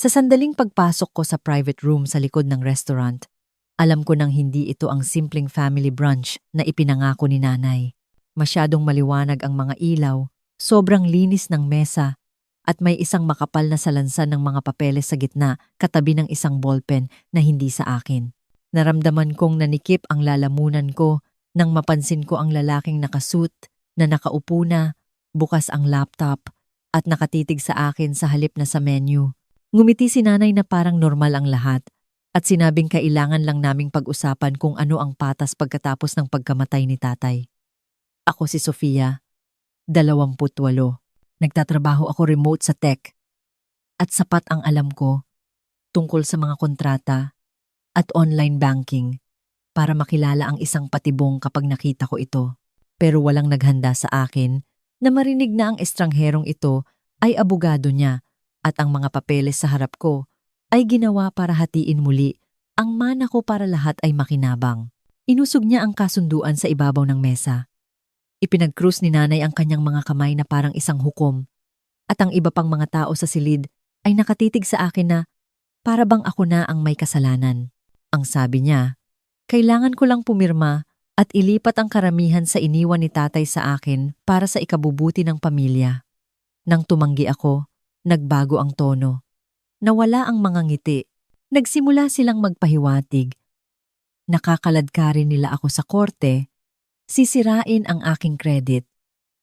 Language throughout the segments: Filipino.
Sa sandaling pagpasok ko sa private room sa likod ng restaurant, alam ko nang hindi ito ang simpleng family brunch na ipinangako ni nanay. Masyadong maliwanag ang mga ilaw, sobrang linis ng mesa, at may isang makapal na salansan ng mga papeles sa gitna katabi ng isang ballpen na hindi sa akin. Naramdaman kong nanikip ang lalamunan ko nang mapansin ko ang lalaking nakasuit na nakaupo na, bukas ang laptop, at nakatitig sa akin sa halip na sa menu. Ngumiti si nanay na parang normal ang lahat at sinabing kailangan lang naming pag-usapan kung ano ang patas pagkatapos ng pagkamatay ni tatay. Ako si Sofia, 28. Nagtatrabaho ako remote sa tech at sapat ang alam ko tungkol sa mga kontrata at online banking para makilala ang isang patibong kapag nakita ko ito. Pero walang naghanda sa akin na marinig na ang estrangherong ito ay abogado niya at ang mga papeles sa harap ko ay ginawa para hatiin muli ang mana ko para lahat ay makinabang. Inusog niya ang kasunduan sa ibabaw ng mesa. Ipinag-krus ni nanay ang kanyang mga kamay na parang isang hukom at ang iba pang mga tao sa silid ay nakatitig sa akin na para bang ako na ang may kasalanan. Ang sabi niya, kailangan ko lang pumirma at ilipat ang karamihan sa iniwan ni tatay sa akin para sa ikabubuti ng pamilya. Nang tumanggi ako, nagbago ang tono. Nawala ang mga ngiti. Nagsimula silang magpahiwatig. Nakakaladkarin nila ako sa korte, sisirain ang aking credit,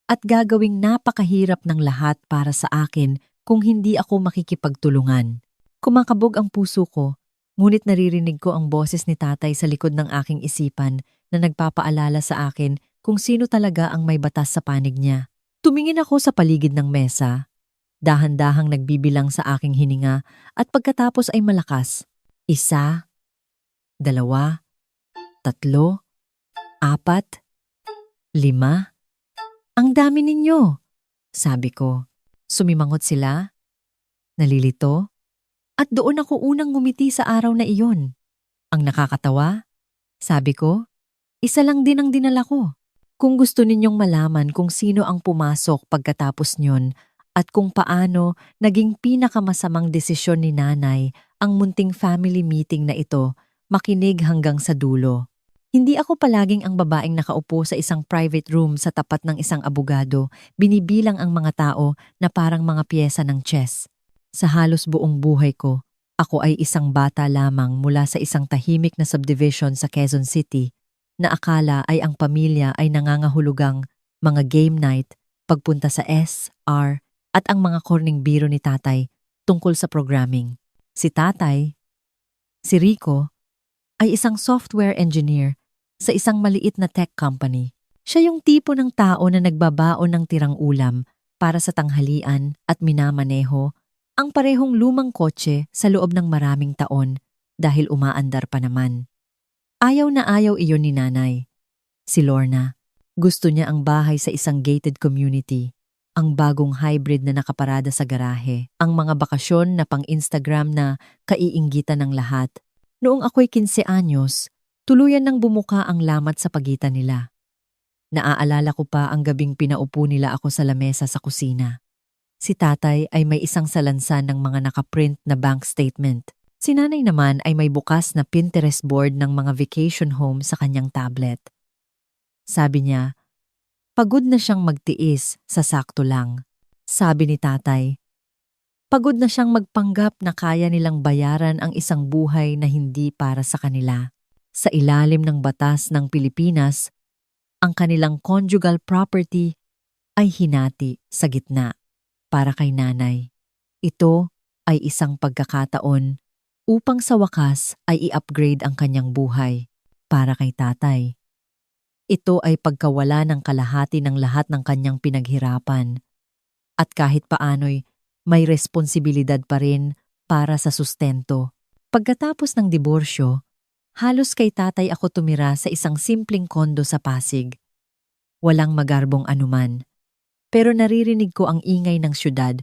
at gagawing napakahirap ng lahat para sa akin kung hindi ako makikipagtulungan. Kumakabog ang puso ko, ngunit naririnig ko ang boses ni tatay sa likod ng aking isipan na nagpapaalala sa akin kung sino talaga ang may batas sa panig niya. Tumingin ako sa paligid ng mesa, dahan-dahang nagbibilang sa aking hininga at pagkatapos ay malakas. 1, 2, 3, 4, 5. Ang dami ninyo, sabi ko. Sumimangot sila, nalilito, at doon ako unang ngumiti sa araw na iyon. Ang nakakatawa, sabi ko, isa lang din ang dinala ko. Kung gusto ninyong malaman kung sino ang pumasok pagkatapos nyon at kung paano naging pinakamasamang desisyon ni nanay ang munting family meeting na ito, makinig hanggang sa dulo. Hindi ako palaging ang babaeng nakaupo sa isang private room sa tapat ng isang abogado, binibilang ang mga tao na parang mga piyesa ng chess. Sa halos buong buhay ko, ako ay isang bata lamang mula sa isang tahimik na subdivision sa Quezon City na akala ay ang pamilya ay nangangahulugang mga game night, pagpunta sa SR at ang mga korning biro ni tatay tungkol sa programming. Si tatay, si Rico, ay isang software engineer sa isang maliit na tech company. Siya yung tipo ng tao na nagbabaon ng tirang ulam para sa tanghalian at minamaneho ang parehong lumang kotse sa loob ng maraming taon dahil umaandar pa naman. Ayaw na ayaw iyon ni nanay. Si Lorna, gusto niya ang bahay sa isang gated community, ang bagong hybrid na nakaparada sa garahe, ang mga bakasyon na pang-Instagram na kaiinggitan ng lahat. Noong ako'y 15 anyos, tuluyan nang bumuka ang lamat sa pagitan nila. Naaalala ko pa ang gabing pinaupo nila ako sa lamesa sa kusina. Si tatay ay may isang salansan ng mga nakaprint na bank statement. Si nanay naman ay may bukas na Pinterest board ng mga vacation home sa kanyang tablet. Sabi niya, pagod na siyang magtiis sa sakto lang. Sabi ni tatay, pagod na siyang magpanggap na kaya nilang bayaran ang isang buhay na hindi para sa kanila. Sa ilalim ng batas ng Pilipinas, ang kanilang conjugal property ay hinati sa gitna para kay nanay. Ito ay isang pagkakataon upang sa wakas ay i-upgrade ang kanyang buhay para kay tatay. Ito ay pagkawala ng kalahati ng lahat ng kanyang pinaghirapan at kahit paano'y may responsibilidad pa rin para sa sustento. Pagkatapos ng diborsyo, halos kay tatay ako tumira sa isang simpleng kondo sa Pasig. Walang magarbong anuman, pero naririnig ko ang ingay ng syudad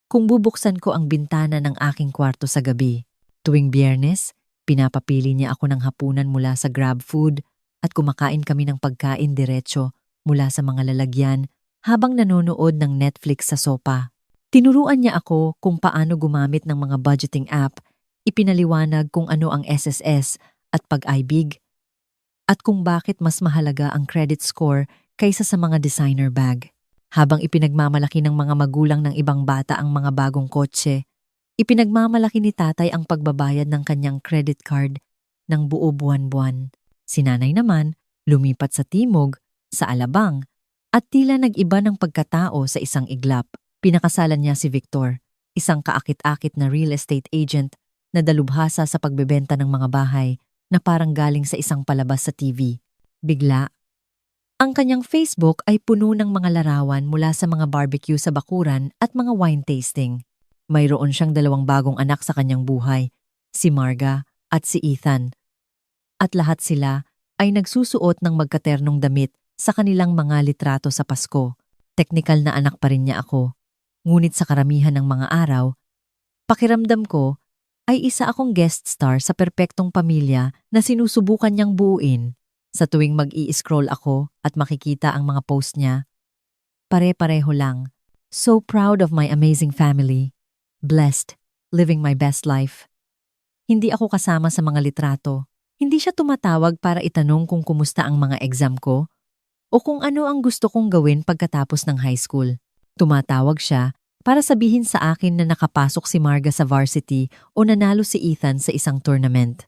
kung bubuksan ko ang bintana ng aking kwarto sa gabi. Tuwing Biyernes, pinapapili niya ako ng hapunan mula sa Grab Food at kumakain kami ng pagkain diretso mula sa mga lalagyan habang nanonood ng Netflix sa sopa. Tinuruan niya ako kung paano gumamit ng mga budgeting app, ipinaliwanag kung ano ang SSS at pag-ibig, at kung bakit mas mahalaga ang credit score kaysa sa mga designer bag. Habang ipinagmamalaki ng mga magulang ng ibang bata ang mga bagong kotse, ipinagmamalaki ni tatay ang pagbabayad ng kanyang credit card ng buo buwan-buwan. Si nanay naman lumipat sa timog, sa Alabang, at tila nag-iba ng pagkatao sa isang iglap. Pinakasalan niya si Victor, isang kaakit-akit na real estate agent na dalubhasa sa pagbebenta ng mga bahay na parang galing sa isang palabas sa TV. Bigla, ang kanyang Facebook ay puno ng mga larawan mula sa mga barbecue sa bakuran at mga wine tasting. Mayroon siyang 2 bagong anak sa kanyang buhay, si Marga at si Ethan. At lahat sila ay nagsusuot ng magkaternong damit sa kanilang mga litrato sa Pasko. Teknikal na anak pa rin niya ako. Ngunit sa karamihan ng mga araw, pakiramdam ko ay isa akong guest star sa perpektong pamilya na sinusubukan niyang buuin. Sa tuwing mag-i-scroll ako at makikita ang mga post niya, pare-pareho lang. So proud of my amazing family. Blessed, living my best life. Hindi ako kasama sa mga litrato. Hindi siya tumatawag para itanong kung kumusta ang mga exam ko o kung ano ang gusto kong gawin pagkatapos ng high school. Tumatawag siya para sabihin sa akin na nakapasok si Marga sa varsity o nanalo si Ethan sa isang tournament.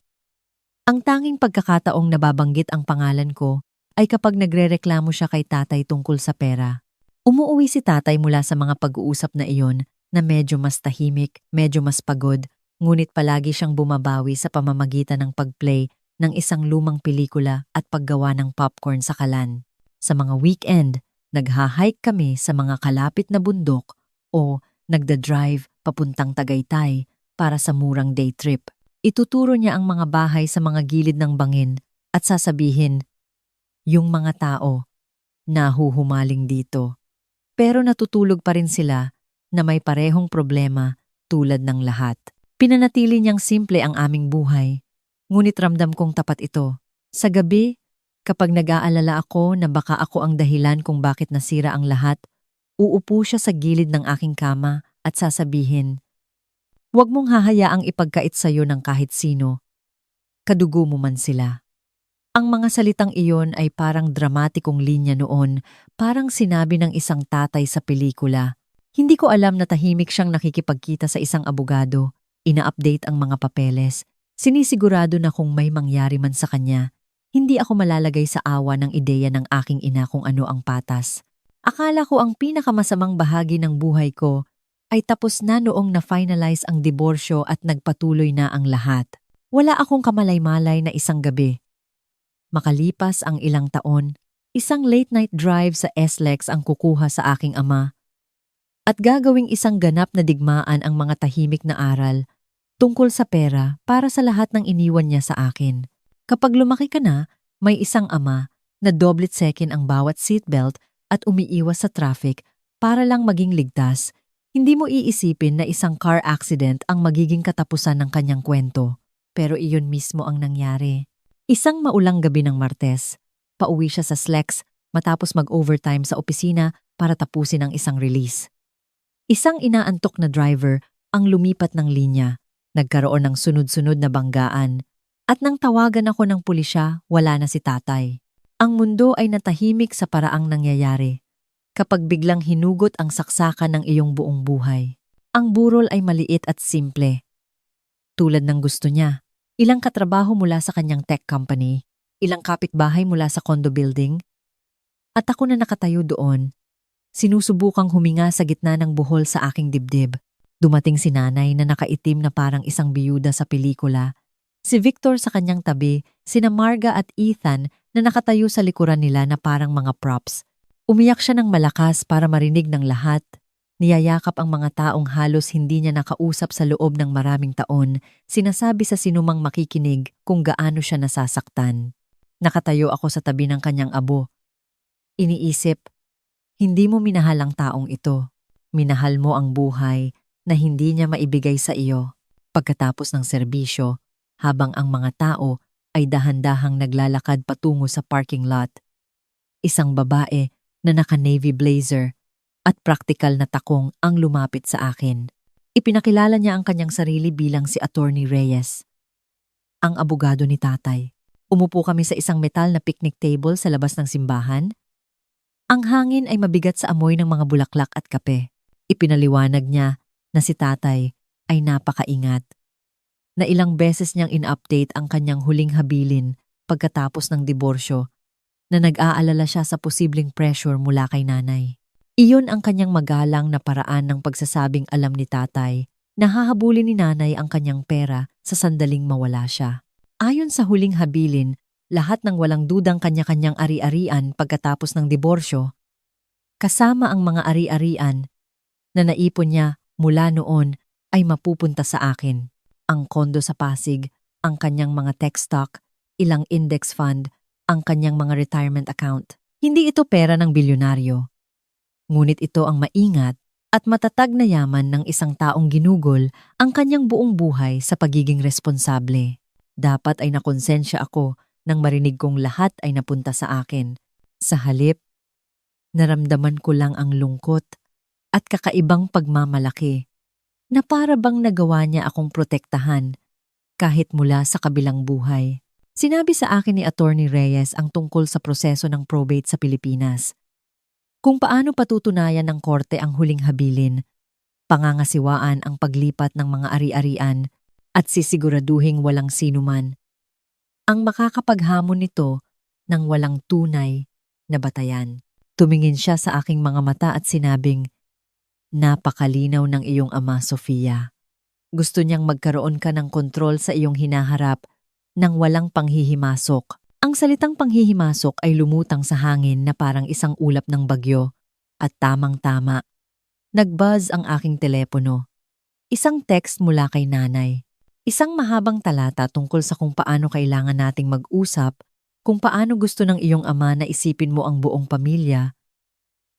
Ang tanging pagkakataong nababanggit ang pangalan ko ay kapag nagrereklamo siya kay tatay tungkol sa pera. Umuuwi si tatay mula sa mga pag-uusap na iyon na medyo mas tahimik, medyo mas pagod, ngunit palagi siyang bumabawi sa pamamagitan ng pag-play ng isang lumang pelikula at paggawa ng popcorn sa kalan. Sa mga weekend, nagha-hike kami sa mga kalapit na bundok o nagda-drive papuntang Tagaytay para sa murang day trip. Ituturo niya ang mga bahay sa mga gilid ng bangin at sasabihin, yung mga tao, nahuhumaling dito. Pero natutulog pa rin sila na may parehong problema tulad ng lahat. Pinanatili niyang simple ang aming buhay, ngunit ramdam kong tapat ito. Sa gabi, kapag nag-aalala ako na baka ako ang dahilan kung bakit nasira ang lahat, uupo siya sa gilid ng aking kama at sasabihin, huwag mong hahayaang ipagkait sa'yo ng kahit sino. Kadugo mo man sila. Ang mga salitang iyon ay parang dramatikong linya noon, parang sinabi ng isang tatay sa pelikula. Hindi ko alam na tahimik siyang nakikipagkita sa isang abogado, ina-update ang mga papeles, sinisigurado na kung may mangyari man sa kanya, hindi ako malalagay sa awa ng ideya ng aking ina kung ano ang patas. Akala ko ang pinakamasamang bahagi ng buhay ko ay tapos na noong na-finalize ang diborsyo at nagpatuloy na ang lahat. Wala akong kamalay-malay na isang gabi. Makalipas ang ilang taon, isang late-night drive sa SLEX ang kukuha sa aking ama. At gagawing isang ganap na digmaan ang mga tahimik na aral tungkol sa pera para sa lahat ng iniwan niya sa akin. Kapag lumaki ka na, may isang ama na doblet-sekin ang bawat seatbelt at umiiwas sa traffic para lang maging ligtas. Hindi mo iisipin na isang car accident ang magiging katapusan ng kanyang kwento. Pero iyon mismo ang nangyari. Isang maulang gabi ng Martes, pauwi siya sa SLEX matapos mag-overtime sa opisina para tapusin ang isang release. Isang inaantok na driver ang lumipat ng linya. Nagkaroon ng sunod-sunod na banggaan. At nang tawagan ako ng pulisya, wala na si tatay. Ang mundo ay natahimik sa paraang nangyayari. Kapag biglang hinugot ang saksakan ng iyong buong buhay. Ang burol ay maliit at simple. Tulad ng gusto niya. Ilang katrabaho mula sa kanyang tech company, ilang kapitbahay mula sa condo building. At ako na nakatayo doon, sinusubukang huminga sa gitna ng buhol sa aking dibdib. Dumating si nanay na nakaitim na parang isang biyuda sa pelikula. Si Victor sa kanyang tabi, sina Marga at Ethan na nakatayo sa likuran nila na parang mga props. Umiyak siya ng malakas para marinig ng lahat. Niyayakap ang mga taong halos hindi niya nakausap sa loob ng maraming taon, sinasabi sa sinumang makikinig kung gaano siya nasasaktan. Nakatayo ako sa tabi ng kanyang abo. Iniisip, hindi mo minahal ang taong ito. Minahal mo ang buhay na hindi niya maibigay sa iyo. Pagkatapos ng serbisyo, habang ang mga tao ay dahan-dahang naglalakad patungo sa parking lot. Isang babae na naka-navy blazer at praktikal na takong ang lumapit sa akin. Ipinakilala niya ang kanyang sarili bilang si Attorney Reyes, ang abogado ni tatay. Umupo kami sa isang metal na picnic table sa labas ng simbahan. Ang hangin ay mabigat sa amoy ng mga bulaklak at kape. Ipinaliwanag niya na si tatay ay napakaingat, na ilang beses niyang in-update ang kanyang huling habilin pagkatapos ng diborsyo, na nag-aalala siya sa posibleng pressure mula kay nanay. Iyon ang kanyang magalang na paraan ng pagsasabing alam ni tatay na hahabulin ni nanay ang kanyang pera sa sandaling mawala siya. Ayon sa huling habilin, lahat ng walang dudang kanya-kanyang ari-arian pagkatapos ng diborsyo, kasama ang mga ari-arian na naipon niya mula noon, ay mapupunta sa akin. Ang kondo sa Pasig, ang kanyang mga tech stock, ilang index fund, ang kanyang mga retirement account. Hindi ito pera ng bilyonaryo. Ngunit ito ang maingat at matatag na yaman ng isang taong ginugol ang kanyang buong buhay sa pagiging responsable. Dapat ay nakonsensya ako nang marinig kong lahat ay napunta sa akin. Sa halip, naramdaman ko lang ang lungkot at kakaibang pagmamalaki na para bang nagawa niya akong protektahan kahit mula sa kabilang buhay. Sinabi sa akin ni Attorney Reyes ang tungkol sa proseso ng probate sa Pilipinas. Kung paano patutunayan ng korte ang huling habilin, pangangasiwaan ang paglipat ng mga ari-arian at sisiguraduhing walang sinuman ang makakapaghamon nito ng walang tunay na batayan. Tumingin siya sa aking mga mata at sinabing, "Napakalinaw ng iyong ama, Sofia. Gusto niyang magkaroon ka ng kontrol sa iyong hinaharap nang walang panghihimasok." Ang salitang panghihimasok ay lumutang sa hangin na parang isang ulap ng bagyo. At tamang-tama, nag-buzz ang aking telepono. Isang text mula kay nanay. Isang mahabang talata tungkol sa kung paano kailangan nating mag-usap, kung paano gusto ng iyong ama na isipin mo ang buong pamilya,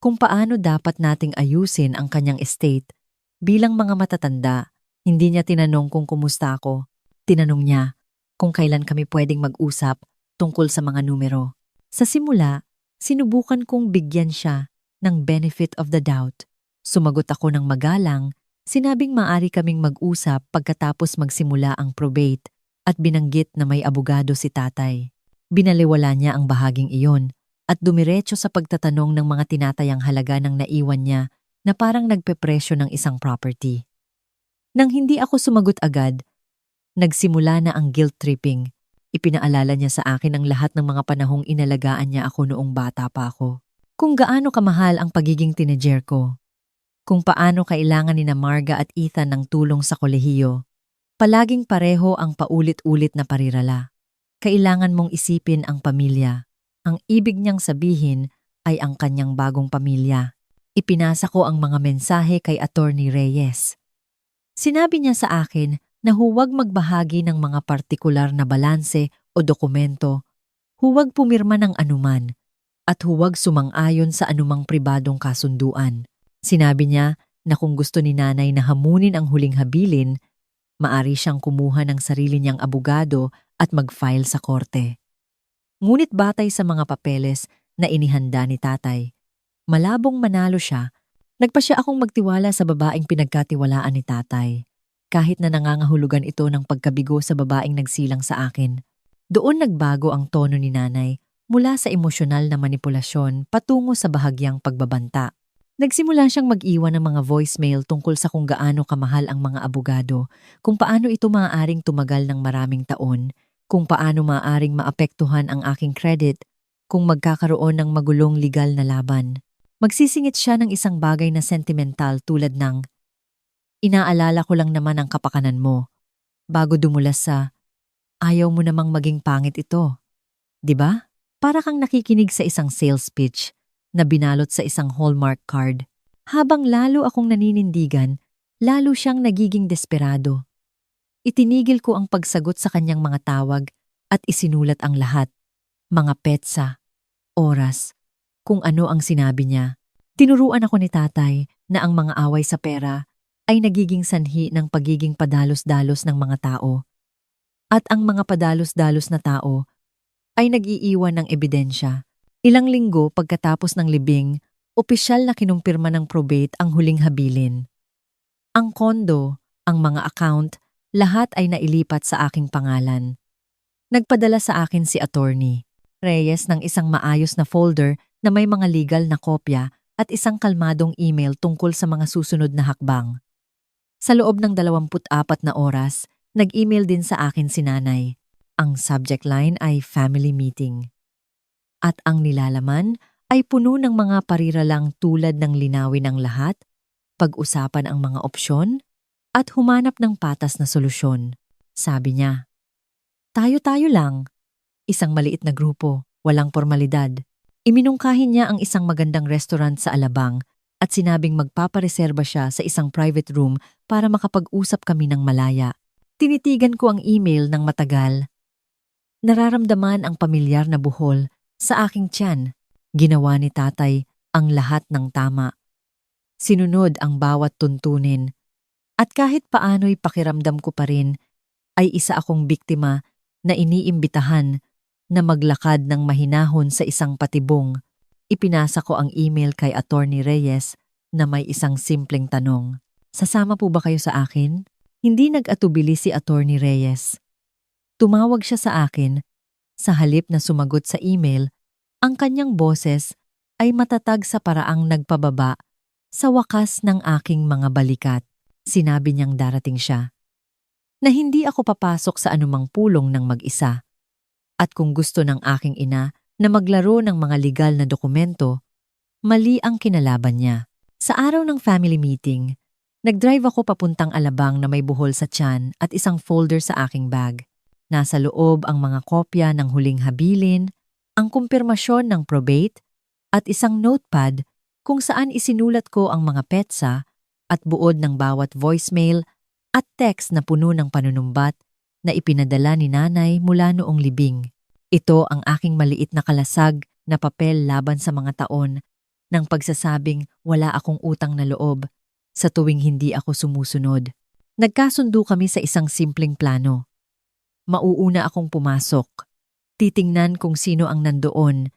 kung paano dapat nating ayusin ang kanyang estate. Bilang mga matatanda, hindi niya tinanong kung kumusta ako. Tinanong niya kung kailan kami pwedeng mag-usap tungkol sa mga numero. Sa simula, sinubukan kong bigyan siya ng benefit of the doubt. Sumagot ako ng magalang, sinabing maaari kaming mag-usap pagkatapos magsimula ang probate at binanggit na may abogado si tatay. Binaliwala niya ang bahaging iyon at dumiretso sa pagtatanong ng mga tinatayang halaga ng naiwan niya na parang nagpepresyo ng isang property. Nang hindi ako sumagot agad, nagsimula na ang guilt tripping. Ipinaalala niya sa akin ang lahat ng mga panahong inalagaan niya ako noong bata pa ako. Kung gaano kamahal ang pagiging teenager ko. Kung paano kailangan ni Marga at Ethan ng tulong sa kolehiyo. Palaging pareho ang paulit-ulit na parirala. Kailangan mong isipin ang pamilya. Ang ibig niyang sabihin ay ang kanyang bagong pamilya. Ipinasa ko ang mga mensahe kay Attorney Reyes. Sinabi niya sa akin na huwag magbahagi ng mga partikular na balanse o dokumento, huwag pumirma ng anuman, at huwag sumang-ayon sa anumang pribadong kasunduan. Sinabi niya na kung gusto ni nanay na hamunin ang huling habilin, maari siyang kumuha ng sarili niyang abogado at mag-file sa korte. Ngunit batay sa mga papeles na inihanda ni tatay, malabong manalo siya, nagpa siya akong magtiwala sa babaeng pinagkatiwalaan ni tatay. Kahit na nangangahulugan ito ng pagkabigo sa babaeng nagsilang sa akin. Doon nagbago ang tono ni nanay mula sa emosyonal na manipulasyon patungo sa bahagyang pagbabanta. Nagsimula siyang mag-iwan ng mga voicemail tungkol sa kung gaano kamahal ang mga abogado, kung paano ito maaaring tumagal ng maraming taon, kung paano maaaring maapektuhan ang aking credit kung magkakaroon ng magulong legal na laban. Magsisingit siya ng isang bagay na sentimental tulad ng, "Inaalala ko lang naman ang kapakanan mo," bago dumulas sa, "Ayaw mo namang maging pangit ito." 'Di ba? Para kang nakikinig sa isang sales pitch na binalot sa isang Hallmark card. Habang lalo akong naninindigan, lalo siyang nagiging desperado. Itinigil ko ang pagsagot sa kanyang mga tawag at isinulat ang lahat. Mga petsa, oras, kung ano ang sinabi niya. Tinuruan ako ni tatay na ang mga away sa pera ay nagiging sanhi ng pagiging padalos-dalos ng mga tao. At ang mga padalos-dalos na tao ay nag-iiwan ng ebidensya. Ilang linggo pagkatapos ng libing, Opisyal na kinumpirma ng probate ang huling habilin. Ang kondo, ang mga account, lahat ay nailipat sa aking pangalan. Nagpadala sa akin si Attorney Reyes ng isang maayos na folder na may mga legal na kopya at isang kalmadong email tungkol sa mga susunod na hakbang. Sa loob ng 24 na oras, nag-email din sa akin si Nanay. Ang subject line ay family meeting. At ang nilalaman ay puno ng mga pariralang tulad ng linawin ang lahat, pag-usapan ang mga opsyon, at humanap ng patas na solusyon. Sabi niya, tayo-tayo lang. Isang maliit na grupo, walang formalidad. Iminungkahin niya ang isang magandang restaurant sa Alabang at sinabing magpapareserba siya sa isang private room para makapag-usap kami ng malaya. Tinitigan ko ang email ng matagal. Nararamdaman ang pamilyar na buhol sa aking tiyan. Ginawa ni tatay ang lahat ng tama. Sinunod ang bawat tuntunin. At kahit paano'y pakiramdam ko pa rin, ay isa akong biktima na iniimbitahan na maglakad ng mahinahon sa isang patibong. Ipinasa ko ang email kay Attorney Reyes na may isang simpleng tanong. Sasama po ba kayo sa akin? Hindi nag-atubili si Attorney Reyes. Tumawag siya sa akin. Sa halip na sumagot sa email, ang kanyang boses ay matatag sa paraang nagpababa sa wakas ng aking mga balikat. Sinabi niyang darating siya. Na hindi ako papasok sa anumang pulong ng mag-isa. At kung gusto ng aking ina na maglaro ng mga legal na dokumento, mali ang kinalaban niya. Sa araw ng family meeting, nag-drive ako papuntang Alabang na may buhol sa tiyan at isang folder sa aking bag. Nasa loob ang mga kopya ng huling habilin, ang kumpirmasyon ng probate, at isang notepad kung saan isinulat ko ang mga petsa at buod ng bawat voicemail at text na puno ng panunumbat na ipinadala ni Nanay mula noong libing. Ito ang aking maliit na kalasag na papel laban sa mga taon ng pagsasabing wala akong utang na loob sa tuwing hindi ako sumusunod. Nagkasundo kami sa isang simpleng plano. Mauuna akong pumasok, titingnan kung sino ang nandoon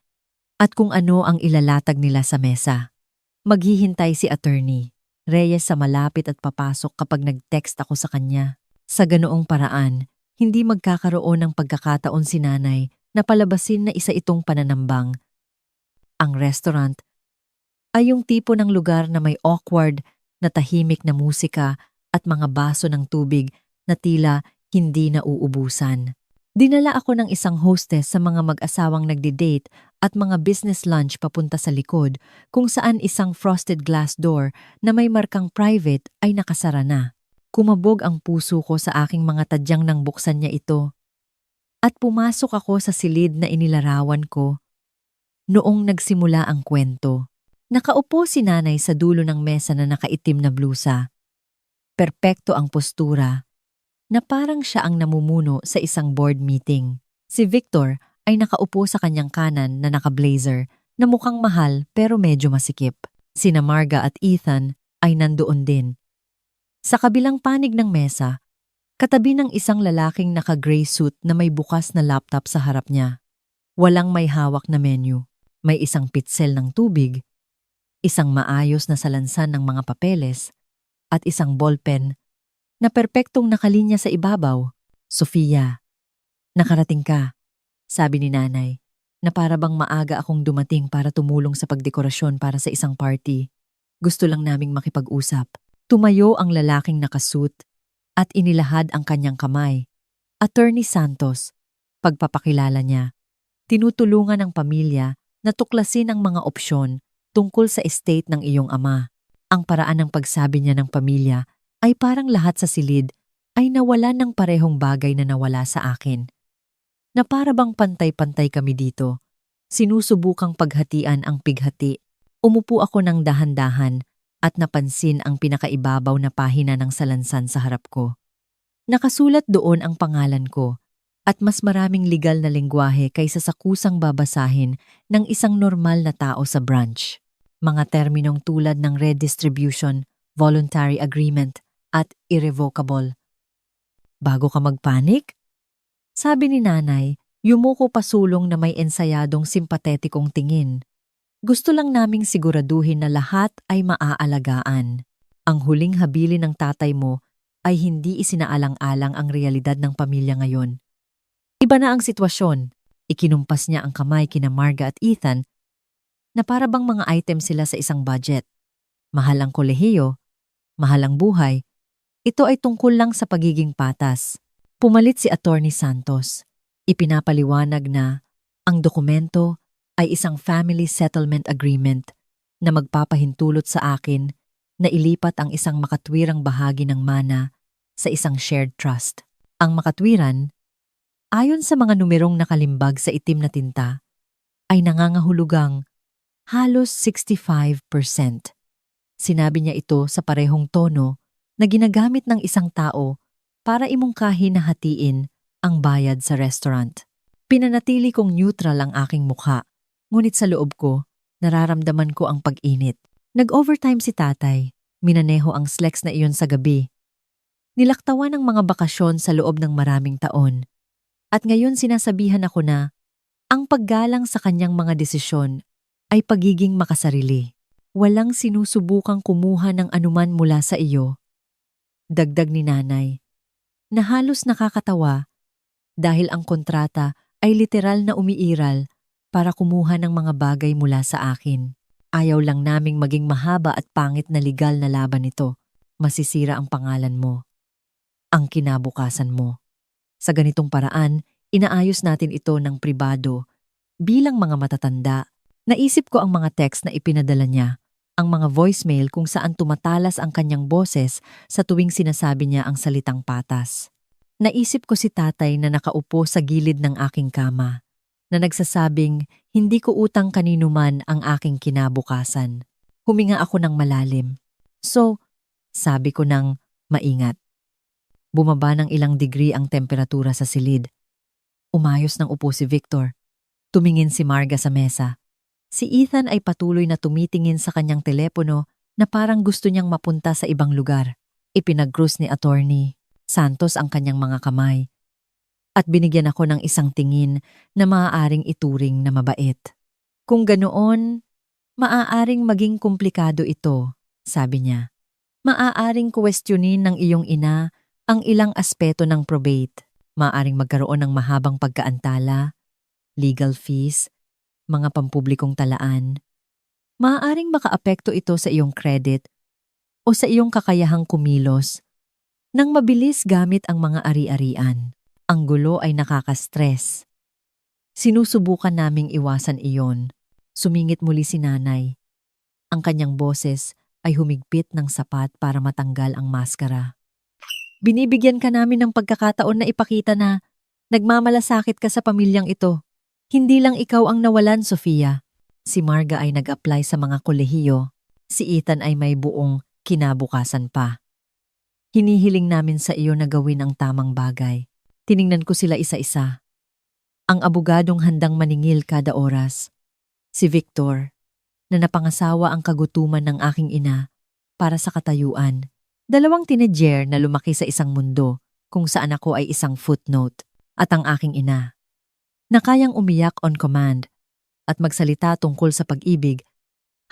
at kung ano ang ilalatag nila sa mesa. Maghihintay si Attorney Reyes sa malapit at papasok kapag nag-text ako sa kanya. Sa ganoong paraan, hindi magkakaroon ng pagkakataon si Nanay na palabasin na isa itong pananambang. Ang restaurant ay yung tipo ng lugar na may awkward na tahimik na musika at mga baso ng tubig na tila hindi nauubusan. Dinala ako ng isang hostess sa mga mag-asawang nagdi-date at mga business lunch papunta sa likod kung saan isang frosted glass door na may markang private ay nakasara na. Kumabog ang puso ko sa aking mga tadyang nang buksan niya ito. At pumasok ako sa silid na inilarawan ko. Noong nagsimula ang kwento, nakaupo si Nanay sa dulo ng mesa na nakaitim na blusa. Perpekto ang postura, na parang siya ang namumuno sa isang board meeting. Si Victor ay nakaupo sa kanyang kanan na naka-blazer na mukhang mahal pero medyo masikip. Sina Marga at Ethan ay nandoon din. Sa kabilang panig ng mesa, katabi ng isang lalaking naka-gray suit na may bukas na laptop sa harap niya. Walang may hawak na menu. May isang pitsel ng tubig, isang maayos na salansan ng mga papeles, at isang ballpen na perpektong nakalinya sa ibabaw. Sofia, nakarating ka, sabi ni Nanay, na para bang maaga akong dumating para tumulong sa pagdekorasyon para sa isang party. Gusto lang naming makipag-usap. Tumayo ang lalaking nakasuit at inilahad ang kanyang kamay. Attorney Santos, pagpapakilala niya. Tinutulungan ng pamilya na tuklasin ang mga opsyon tungkol sa estate ng iyong ama. Ang paraan ng pagsabi niya ng pamilya ay parang lahat sa silid ay nawalan ng parehong bagay na nawala sa akin. Na para bang pantay-pantay kami dito. Sinusubukang paghatian ang pighati. Umupo ako ng dahan-dahan at napansin ang pinakaibabaw na pahina ng salansan sa harap ko. Nakasulat doon ang pangalan ko at mas maraming legal na lengguwahe kaysa sa kusang babasahin ng isang normal na tao sa branch. Mga terminong tulad ng redistribution, voluntary agreement, at irrevocable. Bago ka magpanik? Sabi ni Nanay, yumuko pasulong na may ensayadong simpatetikong tingin. Gusto lang naming siguraduhin na lahat ay maaalagaan. Ang huling habilin ng tatay mo ay hindi isinaalang-alang ang realidad ng pamilya ngayon. Iba na ang sitwasyon. Ikinumpas niya ang kamay kina Marga at Ethan na para bang mga item sila sa isang budget. Mahal ang kolehiyo, mahal ang buhay. Ito ay tungkol lang sa pagiging patas. Pumalit si Attorney Santos. Ipinapaliwanag na ang dokumento ay isang family settlement agreement na magpapahintulot sa akin na ilipat ang isang makatwirang bahagi ng mana sa isang shared trust. Ang makatwiran, ayon sa mga numerong nakalimbag sa itim na tinta, ay nangangahulugang halos 65%. Sinabi niya ito sa parehong tono na ginagamit ng isang tao para imungkahi na hatiin ang bayad sa restaurant. Pinanatili kong neutral ang aking mukha, ngunit sa loob ko, nararamdaman ko ang pag-init. Nag-overtime si tatay, minaneho ang Slex na iyon sa gabi. Nilaktawan ng mga bakasyon sa loob ng maraming taon. At ngayon sinasabihan ako na ang paggalang sa kanyang mga desisyon ay pagiging makasarili. Walang sinusubukang kumuha ng anuman mula sa iyo. Dagdag ni nanay, na halos nakakatawa dahil ang kontrata ay literal na umiiral para kumuha ng mga bagay mula sa akin. Ayaw lang naming maging mahaba at pangit na legal na laban nito. Masisira ang pangalan mo. Ang kinabukasan mo. Sa ganitong paraan, inaayos natin ito ng pribado. Bilang mga matatanda, naisip ko ang mga text na ipinadala niya, ang mga voicemail kung saan tumatalas ang kanyang boses sa tuwing sinasabi niya ang salitang patas. Naisip ko si tatay na nakaupo sa gilid ng aking kama, na nagsasabing hindi ko utang kanino man ang aking kinabukasan. Huminga ako ng malalim. So, sabi ko ng maingat. Bumaba ng ilang degree ang temperatura sa silid. Umayos ng upo si Victor. Tumingin si Marga sa mesa. Si Ethan ay patuloy na tumitingin sa kanyang telepono na parang gusto niyang mapunta sa ibang lugar. Ipinag-cruise ni Attorney Santos ang kanyang mga kamay. At binigyan ako ng isang tingin na maaaring ituring na mabait. Kung ganoon, maaaring maging komplikado ito, sabi niya. Maaaring kwestiyonin ng iyong ina ang ilang aspeto ng probate. Maaaring magkaroon ng mahabang pagkaantala, legal fees, mga pampublikong talaan. Maaaring makaapekto ito sa iyong credit o sa iyong kakayahang kumilos nang mabilis gamit ang mga ari-arian. Ang gulo ay nakaka-stress. Sinusubukan naming iwasan iyon. Sumingit muli si nanay. Ang kanyang boses ay humigpit ng sapat para matanggal ang maskara. Binibigyan ka namin ng pagkakataon na ipakita na nagmamalasakit ka sa pamilyang ito. Hindi lang ikaw ang nawalan, Sofia. Si Marga ay nag-apply sa mga kolehiyo. Si Ethan ay may buong kinabukasan pa. Hinihiling namin sa iyo na gawin ang tamang bagay. Tiningnan ko sila isa-isa. Ang abogadong handang maningil kada oras. Si Victor, na napangasawa ang kagutuman ng aking ina para sa katayuan. 2 teenager na lumaki sa isang mundo kung saan ako ay isang footnote. At ang aking ina, na kayang umiyak on command at magsalita tungkol sa pag-ibig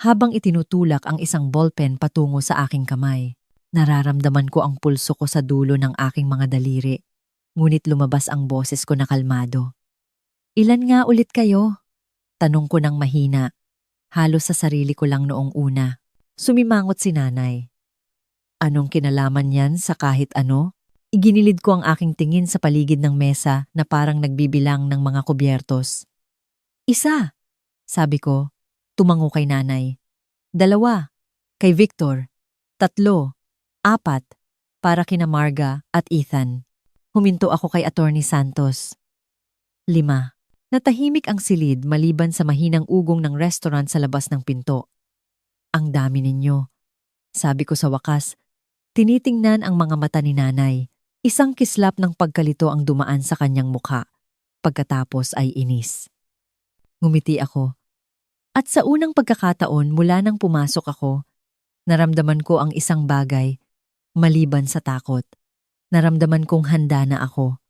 habang itinutulak ang isang ballpen patungo sa aking kamay. Nararamdaman ko ang pulso ko sa dulo ng aking mga daliri, ngunit lumabas ang boses ko na kalmado. Ilan nga ulit kayo? Tanong ko ng mahina, halos sa sarili ko lang noong una. Sumimangot si nanay. Anong kinalaman yan sa kahit ano? Iginilid ko ang aking tingin sa paligid ng mesa na parang nagbibilang ng mga kubyertos. 1, sabi ko, tumango kay nanay. 2, kay Victor. 3, 4, para kina Marga at Ethan. Huminto ako kay Attorney Santos. 5, natahimik ang silid maliban sa mahinang ugong ng restaurant sa labas ng pinto. Ang dami ninyo, sabi ko sa wakas. Tinitingnan ang mga mata ni nanay. Isang kislap ng pagkalito ang dumaan sa kanyang mukha. Pagkatapos ay inis. Ngumiti ako. At sa unang pagkakataon mula nang pumasok ako, naramdaman ko ang isang bagay, maliban sa takot. Naramdaman kong handa na ako.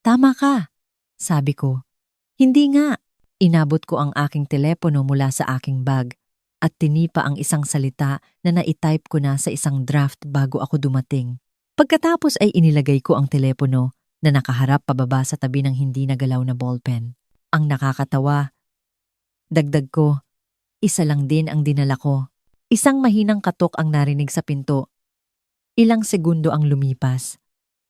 Tama ka, sabi ko. Hindi nga, Inabot ko ang aking telepono mula sa aking bag at tinipa ang isang salita na naitype ko na sa isang draft bago ako dumating. Pagkatapos ay inilagay ko ang telepono na nakaharap pababa sa tabi ng hindi nagalaw na ballpen. Ang nakakatawa, dagdag ko, isa lang din ang dinala ko. Isang mahinang katok ang narinig sa pinto. Ilang segundo ang lumipas,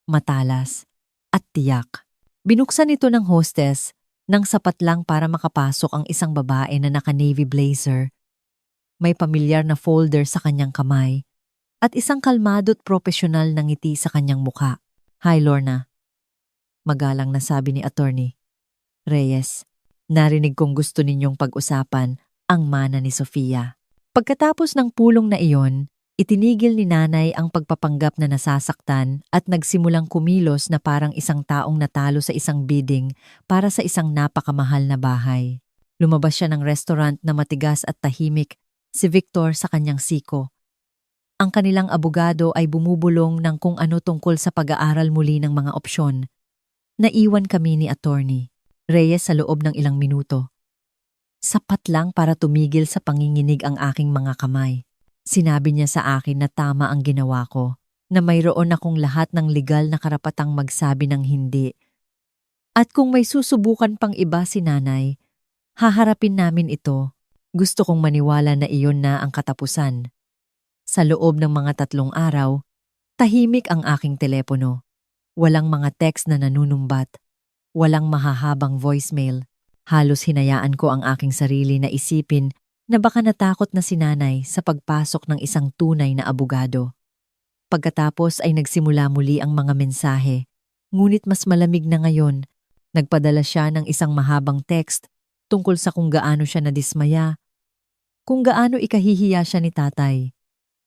matalas, at tiyak. Binuksan ito ng hostess nang sapat lang para makapasok ang isang babae na naka-navy blazer. May pamilyar na folder sa kanyang kamay at isang kalmado't profesional na ngiti sa kanyang mukha. "Hi, Lorna," magalang na sabi ni Attorney Reyes. "Narinig kong gusto ninyong pag-usapan ang mana ni Sofia." Pagkatapos ng pulong na iyon, itinigil ni nanay ang pagpapanggap na nasasaktan at nagsimulang kumilos na parang isang taong natalo sa isang bidding para sa isang napakamahal na bahay. Lumabas siya ng restaurant na matigas at tahimik, si Victor sa kanyang siko. Ang kanilang abogado ay bumubulong ng kung ano tungkol sa pag-aaral muli ng mga opsyon. Naiwan kami ni Attorney Reyes sa loob ng ilang minuto. Sapat lang para tumigil sa panginginig ang aking mga kamay. Sinabi niya sa akin na tama ang ginawa ko, na mayroon akong lahat ng legal na karapatang magsabi ng hindi. At kung may susubukan pang iba si nanay, haharapin namin ito. Gusto kong maniwala na iyon na ang katapusan. Sa loob ng mga 3 araw, tahimik ang aking telepono. Walang mga text na nanunumbat. Walang mahahabang voicemail. Halos hinayaan ko ang aking sarili na isipin na baka natakot na si nanay sa pagpasok ng isang tunay na abogado. Pagkatapos ay nagsimula muli ang mga mensahe, ngunit mas malamig na ngayon. Nagpadala siya ng isang mahabang text tungkol sa kung gaano siya nadismaya, kung gaano ikahihiya siya ni tatay,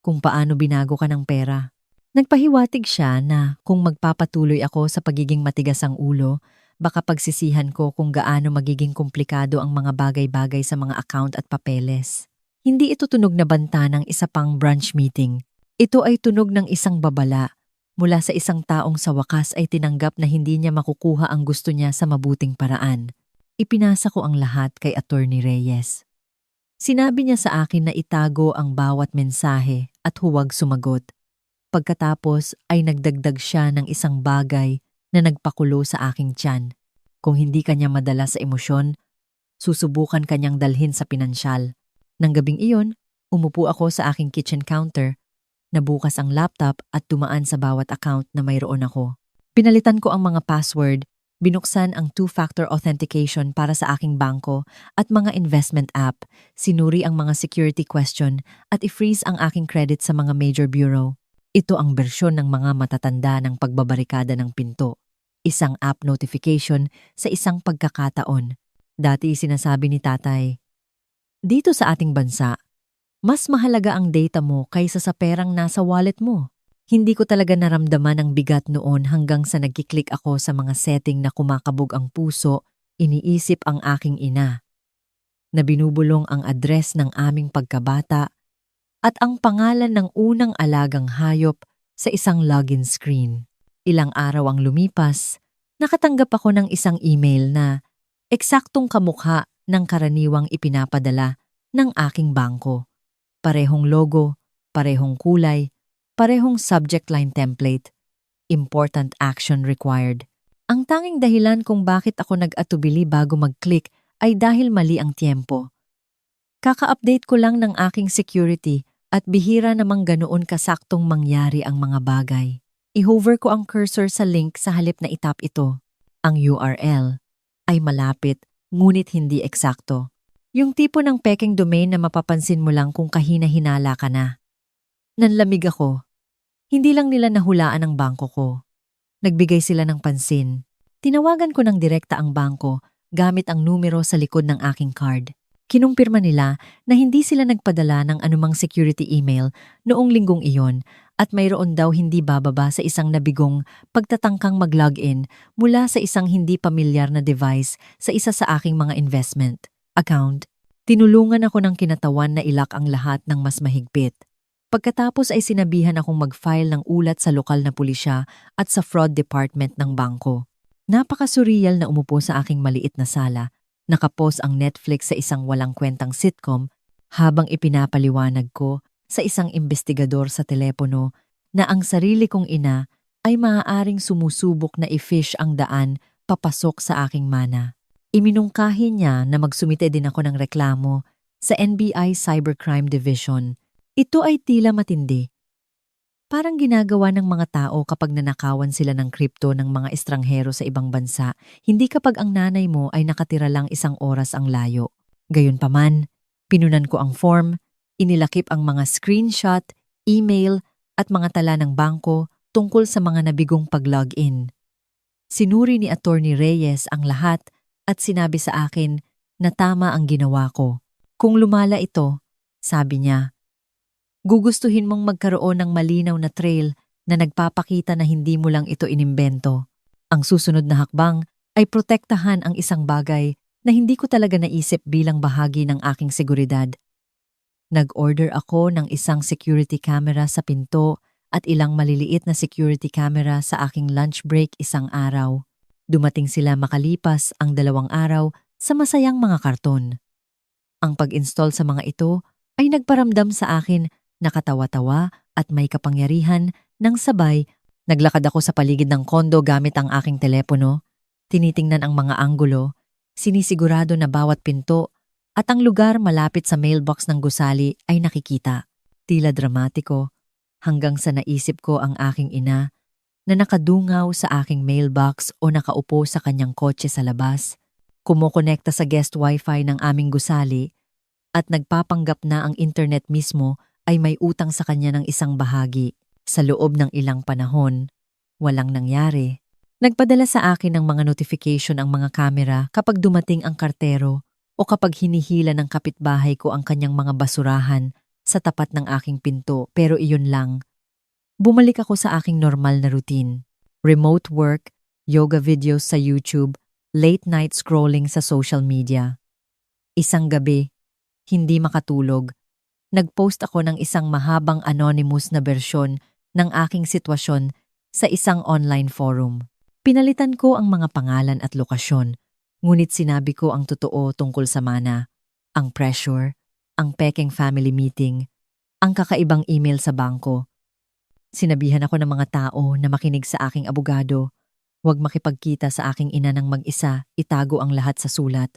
kung paano binago ka ng pera. Nagpahiwatig siya na kung magpapatuloy ako sa pagiging matigas ang ulo, baka pagsisihan ko kung gaano magiging komplikado ang mga bagay-bagay sa mga account at papeles. Hindi ito tunog na banta ng isa pang branch meeting. Ito ay tunog ng isang babala mula sa isang taong sa wakas ay tinanggap na hindi niya makukuha ang gusto niya sa mabuting paraan. Ipinasa ko ang lahat kay Attorney Reyes. Sinabi niya sa akin na itago ang bawat mensahe at huwag sumagot. Pagkatapos ay nagdagdag siya ng isang bagay na nagpakulo sa aking tiyan. Kung hindi kanya madala sa emosyon, susubukan kanyang dalhin sa pinansyal. Nang gabing iyon, umupo ako sa aking kitchen counter, nabukas ang laptop at tumaan sa bawat account na mayroon ako. Pinalitan ko ang mga password, binuksan ang 2-factor authentication para sa aking bangko at mga investment app, sinuri ang mga security question at i-freeze ang aking credit sa mga major bureau. Ito ang bersyon ng mga matatanda ng pagbabarikada ng pinto. Isang app notification sa isang pagkakataon. Dati sinasabi ni tatay, "Dito sa ating bansa, mas mahalaga ang data mo kaysa sa perang nasa wallet mo." Hindi ko talaga naramdaman ang bigat noon hanggang sa nagkiklik ako sa mga setting na kumakabog ang puso, iniisip ang aking ina, na binubulong ang address ng aming pagkabata at ang pangalan ng unang alagang hayop sa isang login screen. Ilang araw ang lumipas, nakatanggap ako ng isang email na eksaktong kamukha ng karaniwang ipinapadala ng aking bangko. Parehong logo, parehong kulay, parehong subject line template. Important action required. Ang tanging dahilan kung bakit ako nag-atubili bago mag-click ay dahil mali ang tiempo. Kaka-update ko lang ng aking security at bihira namang ganoon kasaktong mangyari ang mga bagay. I-hover ko ang cursor sa link sa halip na itap ito. Ang URL ay malapit ngunit hindi eksakto. Yung tipo ng peking domain na mapapansin mo lang kung kahina-hinala ka na. Nanlamig ako. Hindi lang nila nahulaan ang bangko ko. Nagbigay sila ng pansin. Tinawagan ko ng direkta ang bangko gamit ang numero sa likod ng aking card. Kinumpirma nila na hindi sila nagpadala ng anumang security email noong linggong iyon at mayroon daw hindi bababa sa isang nabigong pagtatangkang mag-login mula sa isang hindi pamilyar na device sa isa sa aking mga investment account. Tinulungan ako ng kinatawan na ilak ang lahat ng mas mahigpit. Pagkatapos ay sinabihan akong mag-file ng ulat sa lokal na pulisya at sa fraud department ng bangko. Napaka-surreal na umupo sa aking maliit na sala Nakapos ang Netflix sa isang walang kwentang sitcom habang ipinapaliwanag ko sa isang investigador sa telepono na ang sarili kong ina ay maaaring sumusubok na i-fish ang daan papasok sa aking mana. Iminungkahi niya na magsumite din ako ng reklamo sa NBI Cybercrime Division. Ito ay tila matindi. Parang ginagawa ng mga tao kapag nanakawan sila ng kripto ng mga estranghero sa ibang bansa, hindi kapag ang nanay mo ay nakatira lang isang oras ang layo. Gayunpaman, pinunan ko ang form, inilakip ang mga screenshot, email at mga tala ng bangko tungkol sa mga nabigong pag-login. Sinuri ni Attorney Reyes ang lahat at sinabi sa akin na tama ang ginawa ko. Kung lumala ito, sabi niya, gugustuhin mong magkaroon ng malinaw na trail na nagpapakita na hindi mo lang ito inimbento. Ang susunod na hakbang ay protektahan ang isang bagay na hindi ko talaga naisip bilang bahagi ng aking seguridad. Nag-order ako ng isang security camera sa pinto at ilang maliliit na security camera sa aking lunch break isang araw. Dumating sila makalipas ang 2 araw sa masayang mga karton. Ang pag-install sa mga ito ay nagparamdam sa akin nakatawa-tawa at may kapangyarihan nang sabay, naglakad ako sa paligid ng kondo gamit ang aking telepono, tinitingnan ang mga anggulo, sinisigurado na bawat pinto at ang lugar malapit sa mailbox ng gusali ay nakikita. Tila dramatiko, hanggang sa naisip ko ang aking ina na nakadungaw sa aking mailbox o nakaupo sa kanyang kotse sa labas, kumokonekta sa guest wifi ng aming gusali at nagpapanggap na ang internet mismo ay may utang sa kanya ng isang bahagi. Sa loob ng ilang panahon, walang nangyari. Nagpadala sa akin ng mga notification ang mga kamera kapag dumating ang kartero o kapag hinihila ng kapitbahay ko ang kanyang mga basurahan sa tapat ng aking pinto, pero iyon lang. Bumalik ako sa aking normal na routine. Remote work, yoga videos sa YouTube, late night scrolling sa social media. Isang gabi, hindi makatulog, nag-post ako ng isang mahabang anonymous na bersyon ng aking sitwasyon sa isang online forum. Pinalitan ko ang mga pangalan at lokasyon, ngunit sinabi ko ang totoo tungkol sa mana, ang pressure, ang peking family meeting, ang kakaibang email sa bangko. Sinabihan ako ng mga tao na makinig sa aking abogado, huwag makipagkita sa aking ina ng mag-isa, itago ang lahat sa sulat.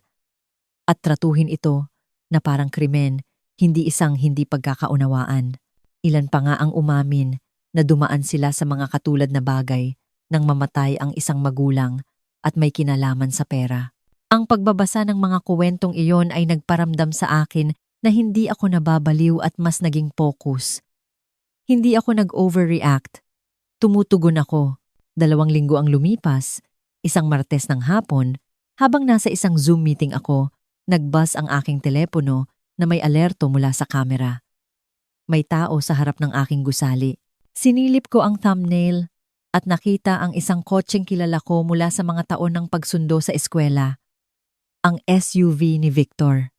At tratuhin ito na parang krimen, hindi isang hindi pagkakaunawaan. Ilan pa nga ang umamin na dumaan sila sa mga katulad na bagay nang mamatay ang isang magulang at may kinalaman sa pera. Ang pagbabasa ng mga kuwentong iyon ay nagparamdam sa akin na hindi ako nababaliw at mas naging focus. Hindi ako nag-overreact. Tumutugon ako. 2 linggo ang lumipas, isang Martes ng hapon, habang nasa isang Zoom meeting ako, nagbuzz ang aking telepono na may alerto mula sa kamera. May tao sa harap ng aking gusali. Sinilip ko ang thumbnail at nakita ang isang kotseng kilala ko mula sa mga taon ng pagsundo sa eskwela. Ang SUV ni Victor.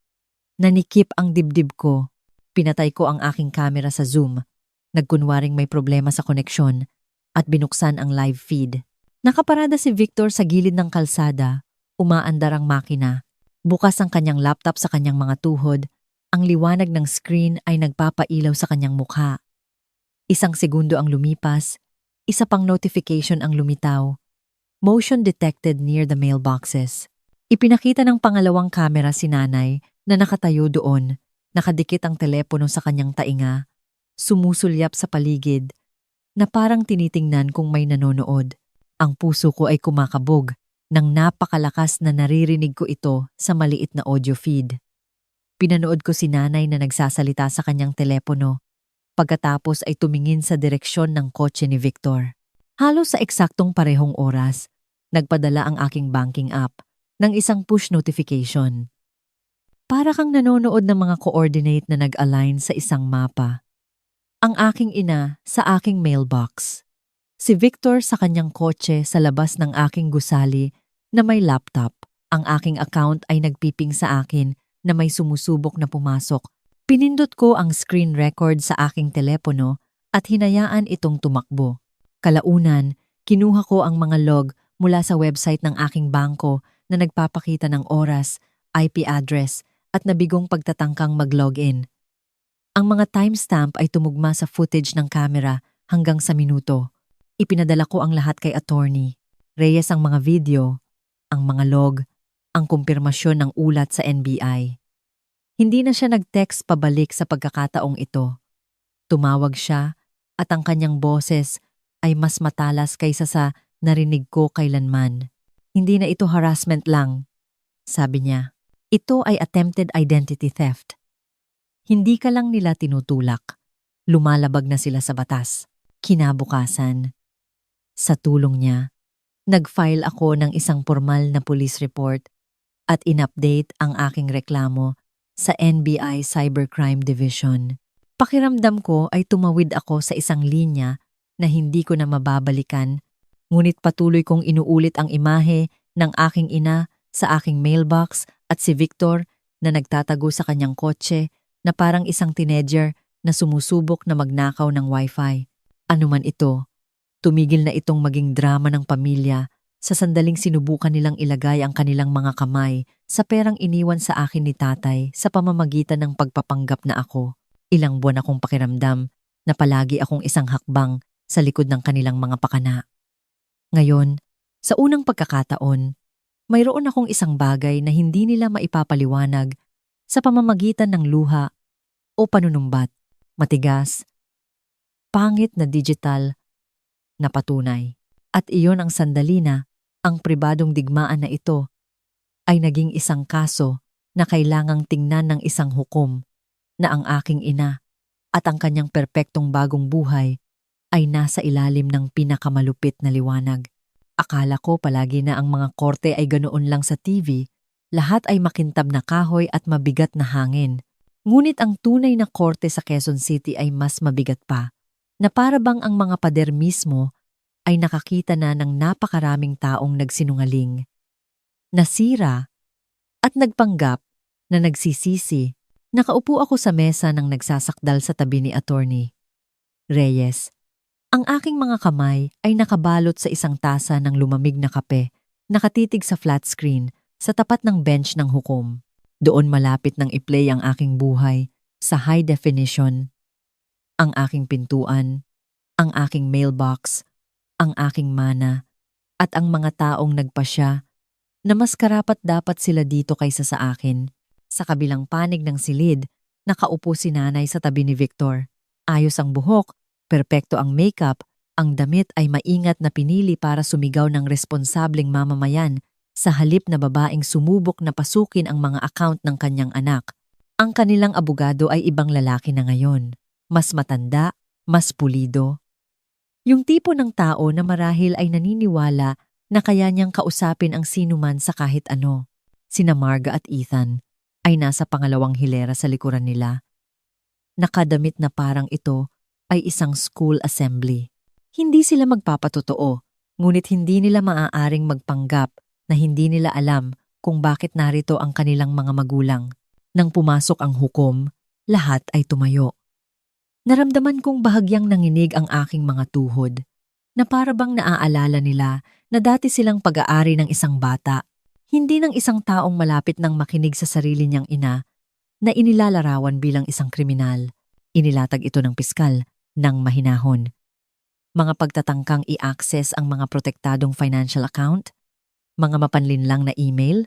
Nanikip ang dibdib ko. Pinatay ko ang aking kamera sa Zoom. Nagkunwaring may problema sa koneksyon at binuksan ang live feed. Nakaparada si Victor sa gilid ng kalsada. Umaandar ang makina. Bukas ang kanyang laptop sa kanyang mga tuhod. Ang liwanag ng screen ay nagpapailaw sa kanyang mukha. Isang segundo ang lumipas, isa pang notification ang lumitaw. Motion detected near the mailboxes. Ipinakita ng pangalawang kamera si nanay na nakatayo doon, nakadikit ang telepono sa kanyang tainga, sumusulyap sa paligid, na parang tinitingnan kung may nanonood. Ang puso ko ay kumakabog nang napakalakas na naririnig ko ito sa maliit na audio feed. Pinanood ko si nanay na nagsasalita sa kanyang telepono. Pagkatapos ay tumingin sa direksyon ng kotse ni Victor. Halos sa eksaktong parehong oras, nagpadala ang aking banking app ng isang push notification. Para kang nanonood ng mga coordinate na nag-align sa isang mapa. Ang aking ina sa aking mailbox. Si Victor sa kanyang kotse sa labas ng aking gusali na may laptop. Ang aking account ay nagpiping sa akin na may sumusubok na pumasok. Pinindot ko ang screen record sa aking telepono at hinayaan itong tumakbo. Kalaunan, kinuha ko ang mga log mula sa website ng aking bangko na nagpapakita ng oras IP address at nabigong pagtatangkang mag-login. Ang mga timestamp ay tumugma sa footage ng camera hanggang sa minuto. Ipinadala ko ang lahat kay attorney. Reyes ang mga video, ang mga log, ang kumpirmasyon ng ulat sa NBI. Hindi na siya nag-text pabalik sa pagkakataong ito. Tumawag siya at ang kanyang boses ay mas matalas kaysa sa narinig ko kailanman. Hindi na ito harassment lang, sabi niya. Ito ay attempted identity theft. Hindi ka lang nila tinutulak. Lumalabag na sila sa batas. Kinabukasan, sa tulong niya, nag-file ako ng isang formal na police report at in-update ang aking reklamo sa NBI Cybercrime Division. Pakiramdam ko ay tumawid ako sa isang linya na hindi ko na mababalikan, ngunit patuloy kong inuulit ang imahe ng aking ina sa aking mailbox at si Victor na nagtatago sa kanyang kotse na parang isang teenager na sumusubok na magnakaw ng wifi. Ano man ito, tumigil na itong maging drama ng pamilya sa sandaling sinubukan nilang ilagay ang kanilang mga kamay sa perang iniwan sa akin ni tatay sa pamamagitan ng pagpapanggap na ako. Ilang buwan akong pakiramdam na palagi akong isang hakbang sa likod ng kanilang mga pakana. Ngayon, sa unang pagkakataon, mayroon akong isang bagay na hindi nila maipapaliwanag sa pamamagitan ng luha o panunumbat, matigas, pangit na digital na patunay. At iyon ang sandali na ang pribadong digmaan na ito ay naging isang kaso na kailangang tingnan ng isang hukom na ang aking ina at ang kanyang perpektong bagong buhay ay nasa ilalim ng pinakamalupit na liwanag. Akala ko palagi na ang mga korte ay ganoon lang sa TV, lahat ay makintab na kahoy at mabigat na hangin. Ngunit ang tunay na korte sa Quezon City ay mas mabigat pa, na para bang ang mga pader mismo ay nakakita na ng napakaraming taong nagsinungaling, nasira at nagpanggap na nagsisisi. Nakaupo ako sa mesa ng nagsasakdal sa tabi ni Attorney Reyes. Ang aking mga kamay ay nakabalot sa isang tasa ng lumamig na kape, nakatitig sa flat screen sa tapat ng bench ng hukom. Doon malapit nang i-play ang aking buhay sa high definition. Ang aking pintuan, ang aking mailbox, ang aking mana, at ang mga taong nagpasya na mas karapat dapat sila dito kaysa sa akin. Sa kabilang panig ng silid, nakaupo si nanay sa tabi ni Victor. Ayos ang buhok, perpekto ang makeup, ang damit ay maingat na pinili para sumigaw ng responsableng mamamayan sa halip na babaeng sumubok na pasukin ang mga account ng kanyang anak. Ang kanilang abogado ay ibang lalaki na ngayon. Mas matanda, mas pulido. Yung tipo ng tao na marahil ay naniniwala na kaya niyang kausapin ang sinuman sa kahit ano. Sina Marga at Ethan ay nasa pangalawang hilera sa likuran nila. Nakadamit na parang ito ay isang school assembly. Hindi sila magpapatotoo, ngunit hindi nila maaaring magpanggap na hindi nila alam kung bakit narito ang kanilang mga magulang. Nang pumasok ang hukom, lahat ay tumayo. Naramdaman kong bahagyang nanginig ang aking mga tuhod, na para bang naaalala nila na dati silang pag-aari ng isang bata, hindi ng isang taong malapit nang makinig sa sarili niyang ina na inilalarawan bilang isang kriminal. Inilatag ito ng piskal ng mahinahon. Mga pagtatangkang i-access ang mga protektadong financial account, mga mapanlinlang na email,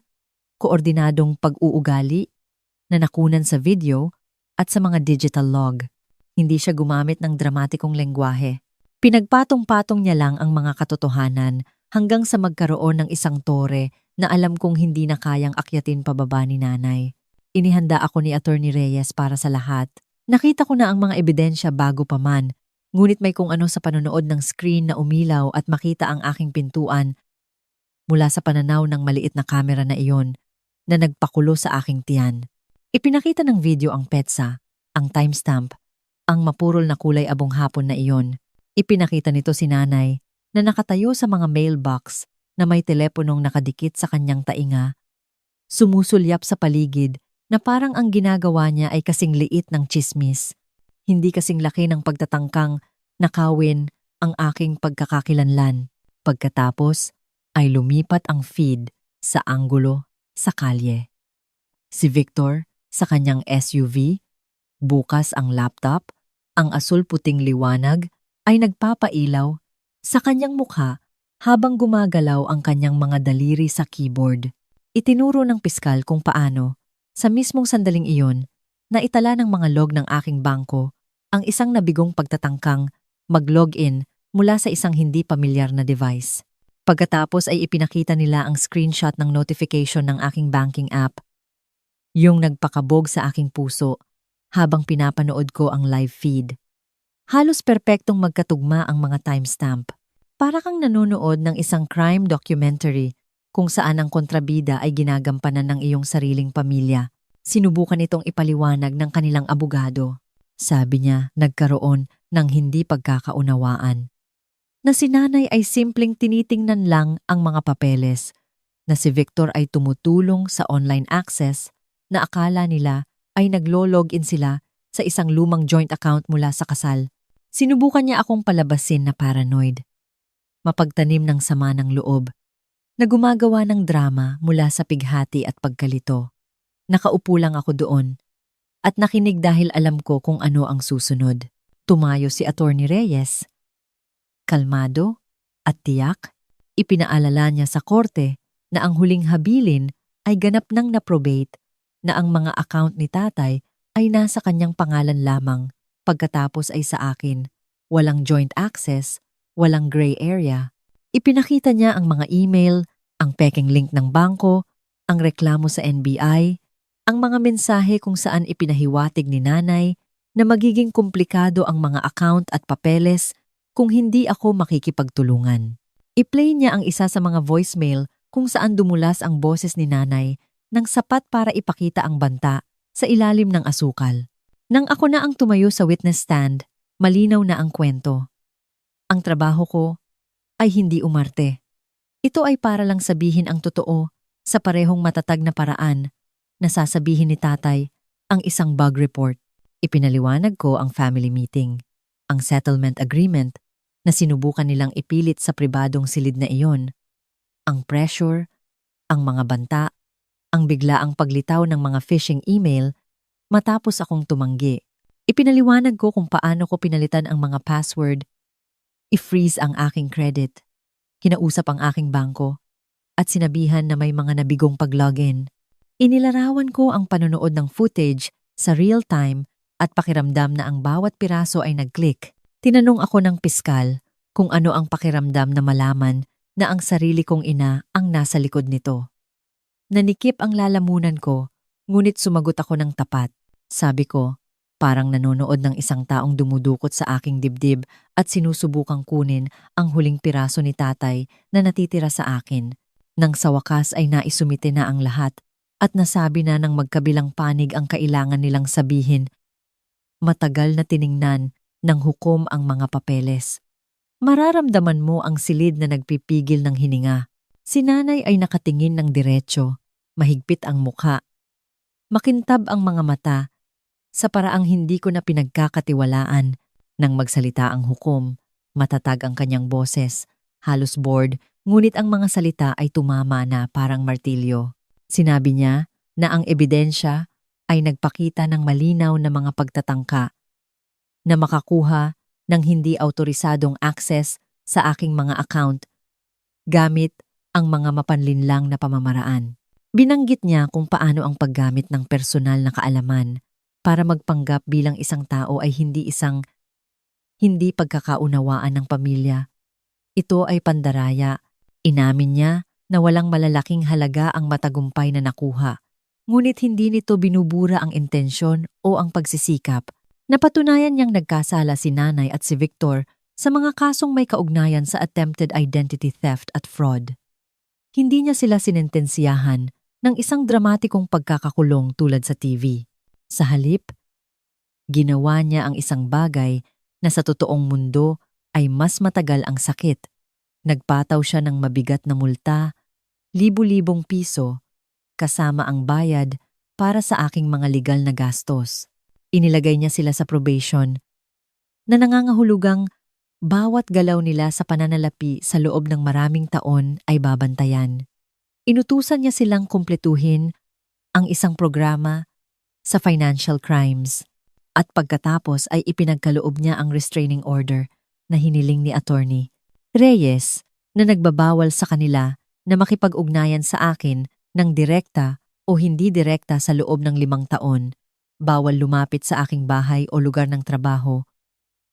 koordinadong pag-uugali na nakunan sa video at sa mga digital log. Hindi siya gumamit ng dramatikong lengguwahe. Pinagpatong-patong niya lang ang mga katotohanan hanggang sa magkaroon ng isang tore na alam kong hindi na kayang akyatin pababa ni nanay. Inihanda ako ni Attorney Reyes para sa lahat. Nakita ko na ang mga ebidensya bago pa man, ngunit may kung ano sa panonood ng screen na umilaw at makita ang aking pintuan mula sa pananaw ng maliit na kamera na iyon na nagpakulo sa aking tiyan. Ipinakita ng video ang petsa, ang timestamp, ang mapurol na kulay abong hapon na iyon. Ipinakita nito si nanay na nakatayo sa mga mailbox na may teleponong nakadikit sa kanyang tainga, sumusulyap sa paligid na parang ang ginagawa niya ay kasing liit ng tsismis, hindi kasing laki ng pagtatangkang nakawin ang aking pagkakakilanlan. Pagkatapos ay lumipat ang feed sa anggulo sa kalye. Si Victor sa kanyang SUV, bukas ang laptop, ang asul-puting liwanag ay nagpapailaw sa kanyang mukha habang gumagalaw ang kanyang mga daliri sa keyboard. Itinuro ng piskal kung paano, sa mismong sandaling iyon, naitala ng mga log ng aking bangko ang isang nabigong pagtatangkang mag-login mula sa isang hindi pamilyar na device. Pagkatapos ay ipinakita nila ang screenshot ng notification ng aking banking app, yung nagpakabog sa aking puso habang pinapanood ko ang live feed. Halos perpektong magkatugma ang mga timestamp. Para kang nanonood ng isang crime documentary kung saan ang kontrabida ay ginagampanan ng iyong sariling pamilya. Sinubukan itong ipaliwanag ng kanilang abogado. Sabi niya, nagkaroon ng hindi pagkakaunawaan. Na si nanay ay simpleng tinitingnan lang ang mga papeles, na si Victor ay tumutulong sa online access na akala nila ay naglo-login sila sa isang lumang joint account mula sa kasal. Sinubukan niya akong palabasin na paranoid, mapagtanim ng sama ng loob, na gumagawa ng drama mula sa pighati at pagkalito. Nakaupo lang ako doon at nakinig dahil alam ko kung ano ang susunod. Tumayo si Attorney Reyes. Kalmado at tiyak, ipinaalala niya sa korte na ang huling habilin ay ganap nang na-probate na ang mga account ni tatay ay nasa kanyang pangalan lamang, pagkatapos ay sa akin. Walang joint access, walang gray area. Ipinakita niya ang mga email, ang peking link ng bangko, ang reklamo sa NBI, ang mga mensahe kung saan ipinahiwatig ni nanay na magiging komplikado ang mga account at papeles kung hindi ako makikipagtulungan. I-play niya ang isa sa mga voicemail kung saan dumulas ang boses ni nanay nang sapat para ipakita ang banta sa ilalim ng asukal. Nang ako na ang tumayo sa witness stand, malinaw na ang kwento. Ang trabaho ko ay hindi umarte. Ito ay para lang sabihin ang totoo sa parehong matatag na paraan na sasabihin ni tatay ang isang bug report. Ipinaliwanag ko ang family meeting, ang settlement agreement na sinubukan nilang ipilit sa pribadong silid na iyon, ang pressure, ang mga banta, ang biglaang paglitaw ng mga phishing email matapos akong tumanggi. Ipinaliwanag ko kung paano ko pinalitan ang mga password, i-freeze ang aking credit, kinausap ang aking bangko, at sinabihan na may mga nabigong pag-login. Inilarawan ko ang panonood ng footage sa real time at pakiramdam na ang bawat piraso ay nag-click. Tinanong ako ng piskal kung ano ang pakiramdam na malaman na ang sarili kong ina ang nasa likod nito. Nanikip ang lalamunan ko, ngunit sumagot ako ng tapat. Sabi ko, parang nanonood ng isang taong dumudukot sa aking dibdib at sinusubukang kunin ang huling piraso ni tatay na natitira sa akin. Nang sa wakas ay naisumite na ang lahat at nasabi na ng magkabilang panig ang kailangan nilang sabihin. Matagal na tiningnan ng hukom ang mga papeles. Mararamdaman mo ang silid na nagpipigil ng hininga. Si nanay ay nakatingin ng diretso, mahigpit ang mukha. Makintab ang mga mata, sa paraang hindi ko na pinagkakatiwalaan. Nang magsalita ang hukom, matatag ang kanyang boses, halos bored, ngunit ang mga salita ay tumama na parang martilyo. Sinabi niya na ang ebidensya ay nagpakita ng malinaw na mga pagtatangka na makakuha ng hindi autorisadong access sa aking mga account gamit ang mga mapanlinlang na pamamaraan. Binanggit niya kung paano ang paggamit ng personal na kaalaman para magpanggap bilang isang tao ay hindi pagkakaunawaan ng pamilya. Ito ay pandaraya. Inamin niya na walang malalaking halaga ang matagumpay na nakuha. Ngunit hindi nito binubura ang intensyon o ang pagsisikap. Napatunayan niyang nagkasala si nanay at si Victor sa mga kasong may kaugnayan sa attempted identity theft at fraud. Hindi niya sila sinentensiyahan ng isang dramatikong pagkakakulong tulad sa TV. Sa halip, ginawa niya ang isang bagay na sa totoong mundo ay mas matagal ang sakit. Nagpataw siya ng mabigat na multa, libu-libong piso, kasama ang bayad para sa aking mga legal na gastos. Inilagay niya sila sa probation na nangangahulugang bawat galaw nila sa pananalapi sa loob ng maraming taon ay babantayan. Inutusan niya silang kumpletuhin ang isang programa sa financial crimes. At pagkatapos ay ipinagkaloob niya ang restraining order na hiniling ni Attorney Reyes na nagbabawal sa kanila na makipag-ugnayan sa akin ng direkta o hindi direkta sa loob ng 5 taon, bawal lumapit sa aking bahay o lugar ng trabaho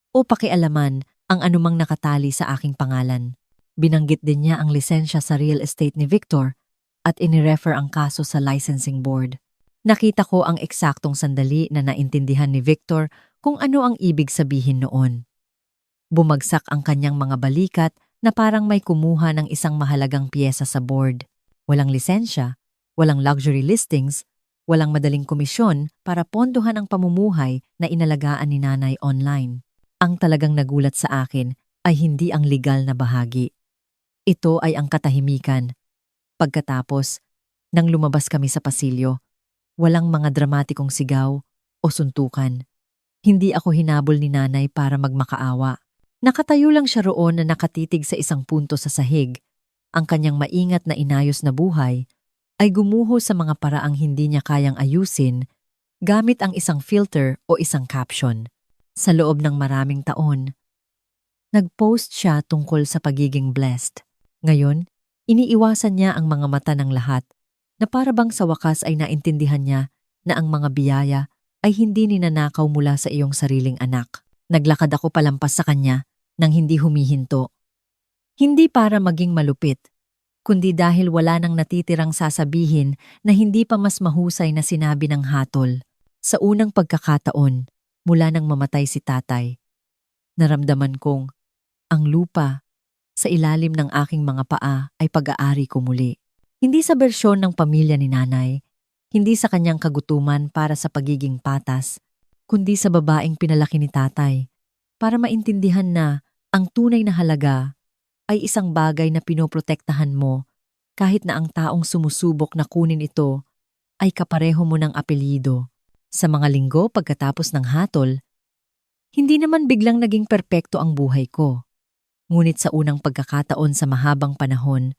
o pakialaman ang anumang nakatali sa aking pangalan. Binanggit din niya ang lisensya sa real estate ni Victor at inirefer ang kaso sa licensing board. Nakita ko ang eksaktong sandali na naintindihan ni Victor kung ano ang ibig sabihin noon. Bumagsak ang kanyang mga balikat na parang may kumuha ng isang mahalagang piyesa sa board. Walang lisensya, walang luxury listings, walang madaling komisyon para pondohan ang pamumuhay na inalagaan ni nanay online. Ang talagang nagulat sa akin ay hindi ang legal na bahagi. Ito ay ang katahimikan. Pagkatapos, nang lumabas kami sa pasilyo, walang mga dramatikong sigaw o suntukan. Hindi ako hinabol ni nanay para magmakaawa. Nakatayo lang siya roon na nakatitig sa isang punto sa sahig. Ang kanyang maingat na inayos na buhay ay gumuho sa mga paraang hindi niya kayang ayusin gamit ang isang filter o isang caption. Sa loob ng maraming taon, nag-post siya tungkol sa pagiging blessed. Ngayon, iniiwasan niya ang mga mata ng lahat na para bang sa wakas ay naintindihan niya na ang mga biyaya ay hindi ninanakaw mula sa iyong sariling anak. Naglakad ako palampas sa kanya nang hindi humihinto. Hindi para maging malupit, kundi dahil wala nang natitirang sasabihin na hindi pa mas mahusay na sinabi ng hatol. Sa unang pagkakataon, mula nang mamatay si tatay, naramdaman kong ang lupa sa ilalim ng aking mga paa ay pag-aari ko muli. Hindi sa bersyon ng pamilya ni nanay, hindi sa kanyang kagutuman para sa pagiging patas, kundi sa babaeng pinalaki ni tatay para maintindihan na ang tunay na halaga ay isang bagay na pinoprotektahan mo kahit na ang taong sumusubok na kunin ito ay kapareho mo ng apelyido. Sa mga linggo pagkatapos ng hatol, hindi naman biglang naging perpekto ang buhay ko. Ngunit sa unang pagkakataon sa mahabang panahon,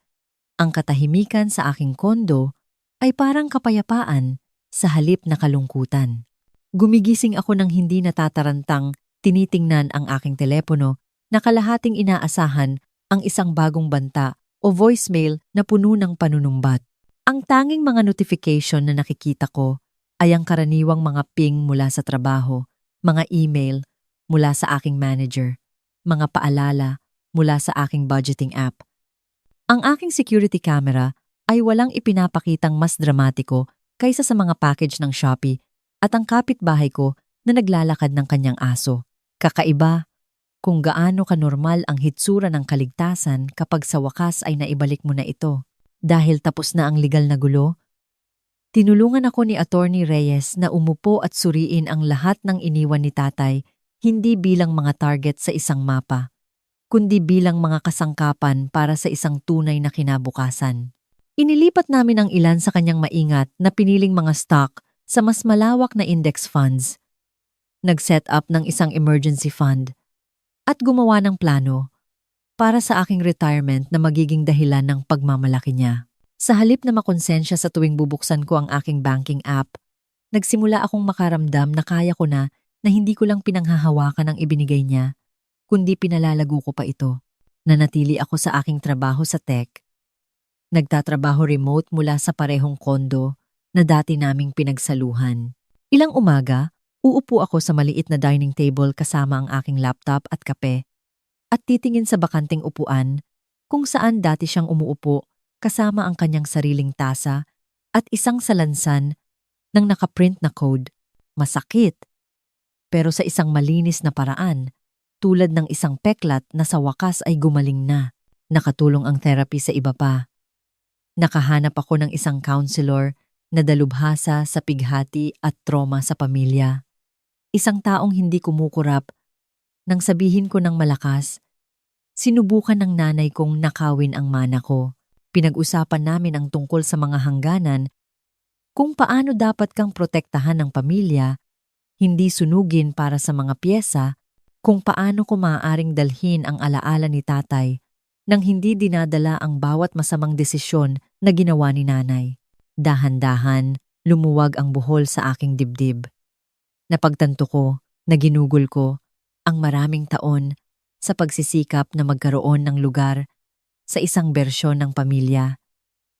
ang katahimikan sa aking kondo ay parang kapayapaan sa halip na kalungkutan. Gumigising ako ng hindi natatarantang tinitingnan ang aking telepono na kalahating inaasahan ang isang bagong banta o voicemail na puno ng panunumbat. Ang tanging mga notification na nakikita ko ay ang karaniwang mga ping mula sa trabaho, mga email mula sa aking manager, mga paalala mula sa aking budgeting app. Ang aking security camera ay walang ipinapakitang mas dramatiko kaysa sa mga package ng Shopee at ang kapitbahay ko na naglalakad ng kanyang aso. Kakaiba kung gaano kanormal ang hitsura ng kaligtasan kapag sa wakas ay naibalik mo na ito. Dahil tapos na ang legal na gulo, tinulungan ako ni Attorney Reyes na umupo at suriin ang lahat ng iniwan ni tatay hindi bilang mga target sa isang mapa, kundi bilang mga kasangkapan para sa isang tunay na kinabukasan. Inilipat namin ang ilan sa kanyang maingat na piniling mga stock sa mas malawak na index funds. Nag-set up ng isang emergency fund at gumawa ng plano para sa aking retirement na magiging dahilan ng pagmamalaki niya. Sa halip na makonsensya sa tuwing bubuksan ko ang aking banking app, nagsimula akong makaramdam na kaya ko na hindi ko lang pinanghahawakan ang ibinigay niya, kundi pinalalago ko pa ito. Nanatili ako sa aking trabaho sa tech. Nagtatrabaho remote mula sa parehong kondo na dati naming pinagsaluhan. Ilang umaga, uupo ako sa maliit na dining table kasama ang aking laptop at kape at titingin sa bakanting upuan kung saan dati siyang umuupo kasama ang kanyang sariling tasa at isang salansan ng nakaprint na code. Masakit, pero sa isang malinis na paraan, tulad ng isang peklat na sa wakas ay gumaling na. Nakatulong ang therapy sa iba pa. Nakahanap ako ng isang counselor na dalubhasa sa pighati at trauma sa pamilya. Isang taong hindi kumukurap. Nang sabihin ko ng malakas, sinubukan ng nanay kong nakawin ang mana ko. Pinag-usapan namin ang tungkol sa mga hangganan, kung paano dapat kang protektahan ng pamilya, hindi sunugin para sa mga piyesa, kung paano ko maaaring dalhin ang alaala ni tatay nang hindi dinadala ang bawat masamang desisyon na ginawa ni nanay. Dahan-dahan, lumuwag ang buhol sa aking dibdib. Napagtanto ko na ginugol ko ang maraming taon sa pagsisikap na magkaroon ng lugar sa isang bersyon ng pamilya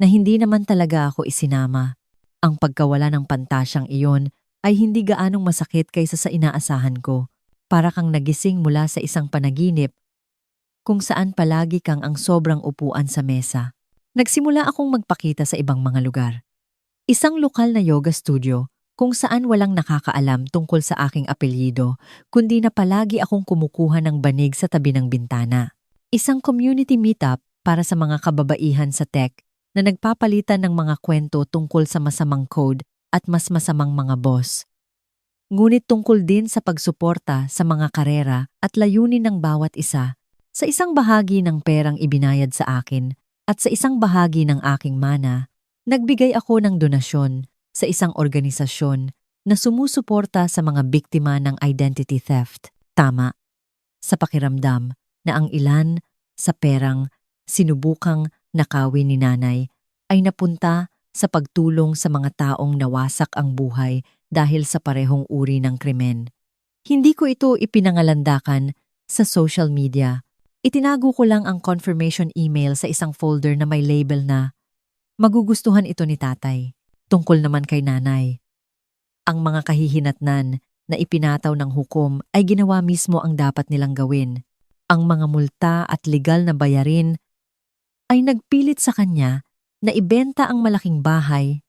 na hindi naman talaga ako isinama. Ang pagkawala ng pantasyang iyon ay hindi gaanong masakit kaysa sa inaasahan ko. Para kang nagising mula sa isang panaginip kung saan palagi kang ang sobrang upuan sa mesa. Nagsimula akong magpakita sa ibang mga lugar. Isang lokal na yoga studio kung saan walang nakakaalam tungkol sa aking apelyido, kundi na palagi akong kumukuha ng banig sa tabi ng bintana. Isang community meetup para sa mga kababaihan sa tech na nagpapalitan ng mga kwento tungkol sa masamang code at mas masamang mga boss. Ngunit tungkol din sa pagsuporta sa mga karera at layunin ng bawat isa. Sa isang bahagi ng perang ibinayad sa akin at sa isang bahagi ng aking mana, nagbigay ako ng donasyon sa isang organisasyon na sumusuporta sa mga biktima ng identity theft. Tama, sa pakiramdam na ang ilan sa perang sinubukang nakawin ni nanay ay napunta sa pagtulong sa mga taong nawasak ang buhay dahil sa parehong uri ng krimen. Hindi ko ito ipinangalandakan sa social media. Itinago ko lang ang confirmation email sa isang folder na may label na magugustuhan ito ni tatay. Tungkol naman kay nanay. Ang mga kahihinatnan na ipinataw ng hukom ay ginawa mismo ang dapat nilang gawin. Ang mga multa at legal na bayarin ay nagpilit sa kanya na ibenta ang malaking bahay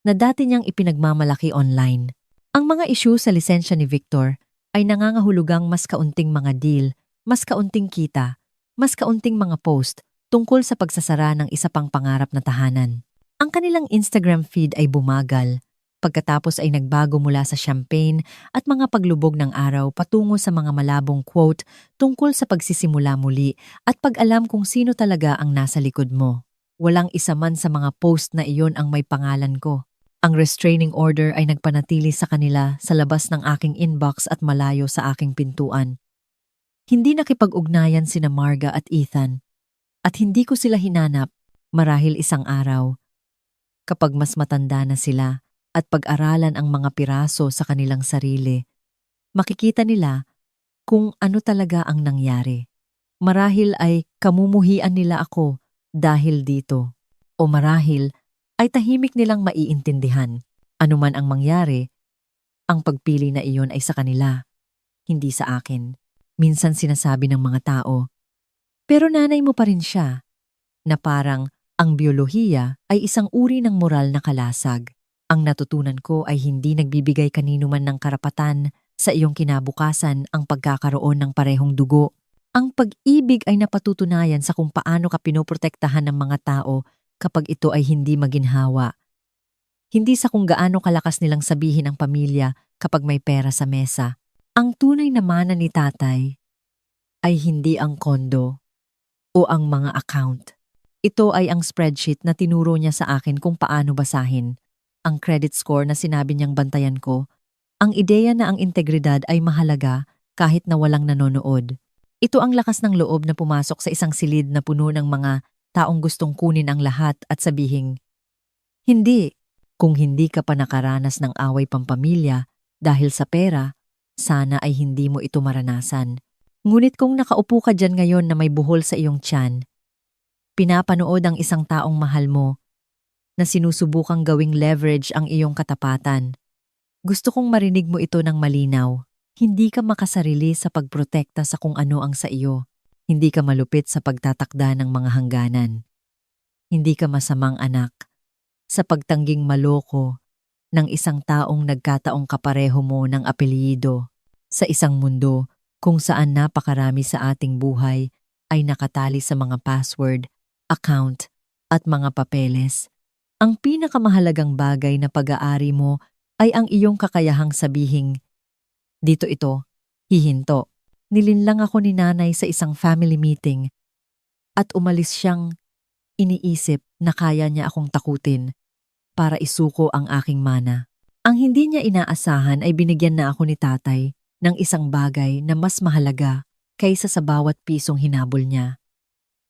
na dati niyang ipinagmamalaki online. Ang mga isyu sa lisensya ni Victor ay nangangahulugang mas kaunting mga deal, mas kaunting kita, mas kaunting mga post tungkol sa pagsasara ng isa pang pangarap na tahanan. Ang kanilang Instagram feed ay bumagal, pagkatapos ay nagbago mula sa champagne at mga paglubog ng araw patungo sa mga malabong quote tungkol sa pagsisimula muli at pag-alam kung sino talaga ang nasa likod mo. Walang isa man sa mga post na iyon ang may pangalan ko. Ang restraining order ay nagpanatili sa kanila sa labas ng aking inbox at malayo sa aking pintuan. Hindi nakipag-ugnayan sina Marga at Ethan at hindi ko sila hinanap marahil isang araw. Kapag mas matanda na sila at pag-aralan ang mga piraso sa kanilang sarili, makikita nila kung ano talaga ang nangyari. Marahil ay kamumuhian nila ako dahil dito, o marahil ay tahimik nilang maiintindihan. Ano man ang mangyari, ang pagpili na iyon ay sa kanila, hindi sa akin. Minsan sinasabi ng mga tao, pero nanay mo pa rin siya, na parang ang biolohiya ay isang uri ng moral na kalasag. Ang natutunan ko ay hindi nagbibigay kanino man ng karapatan sa iyong kinabukasan ang pagkakaroon ng parehong dugo. Ang pag-ibig ay napatutunayan sa kung paano ka pinoprotektahan ng mga tao kapag ito ay hindi maginhawa. Hindi sa kung gaano kalakas nilang sabihin ang pamilya kapag may pera sa mesa. Ang tunay na mana ni tatay ay hindi ang kondo o ang mga account. Ito ay ang spreadsheet na tinuro niya sa akin kung paano basahin, ang credit score na sinabi niyang bantayan ko, ang ideya na ang integridad ay mahalaga kahit na walang nanonood. Ito ang lakas ng loob na pumasok sa isang silid na puno ng mga taong gustong kunin ang lahat at sabihing, hindi, kung hindi ka pa nakaranas ng away pampamilya dahil sa pera, sana ay hindi mo ito maranasan. Ngunit kung nakaupo ka dyan ngayon na may buhol sa iyong tiyan, pinapanood ang isang taong mahal mo na sinusubukang gawing leverage ang iyong katapatan. Gusto kong marinig mo ito ng malinaw. Hindi ka makasarili sa pagprotekta sa kung ano ang sa iyo. Hindi ka malupit sa pagtatakda ng mga hangganan. Hindi ka masamang anak sa pagtangging maloko ng isang taong nagkataong kapareho mo ng apelyido sa isang mundo kung saan napakarami sa ating buhay ay nakatali sa mga password, account, at mga papeles. Ang pinakamahalagang bagay na pag-aari mo ay ang iyong kakayahang sabihing, dito ito, hihinto. Nilinlang ako ni nanay sa isang family meeting at umalis siyang iniisip na kaya niya akong takutin para isuko ang aking mana. Ang hindi niya inaasahan ay binigyan na ako ni tatay ng isang bagay na mas mahalaga kaysa sa bawat pisong hinabol niya.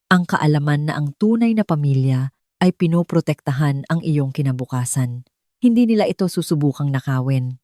Ang kaalaman na ang tunay na pamilya ay pinoprotektahan ang iyong kinabukasan. Hindi nila ito susubukang nakawin.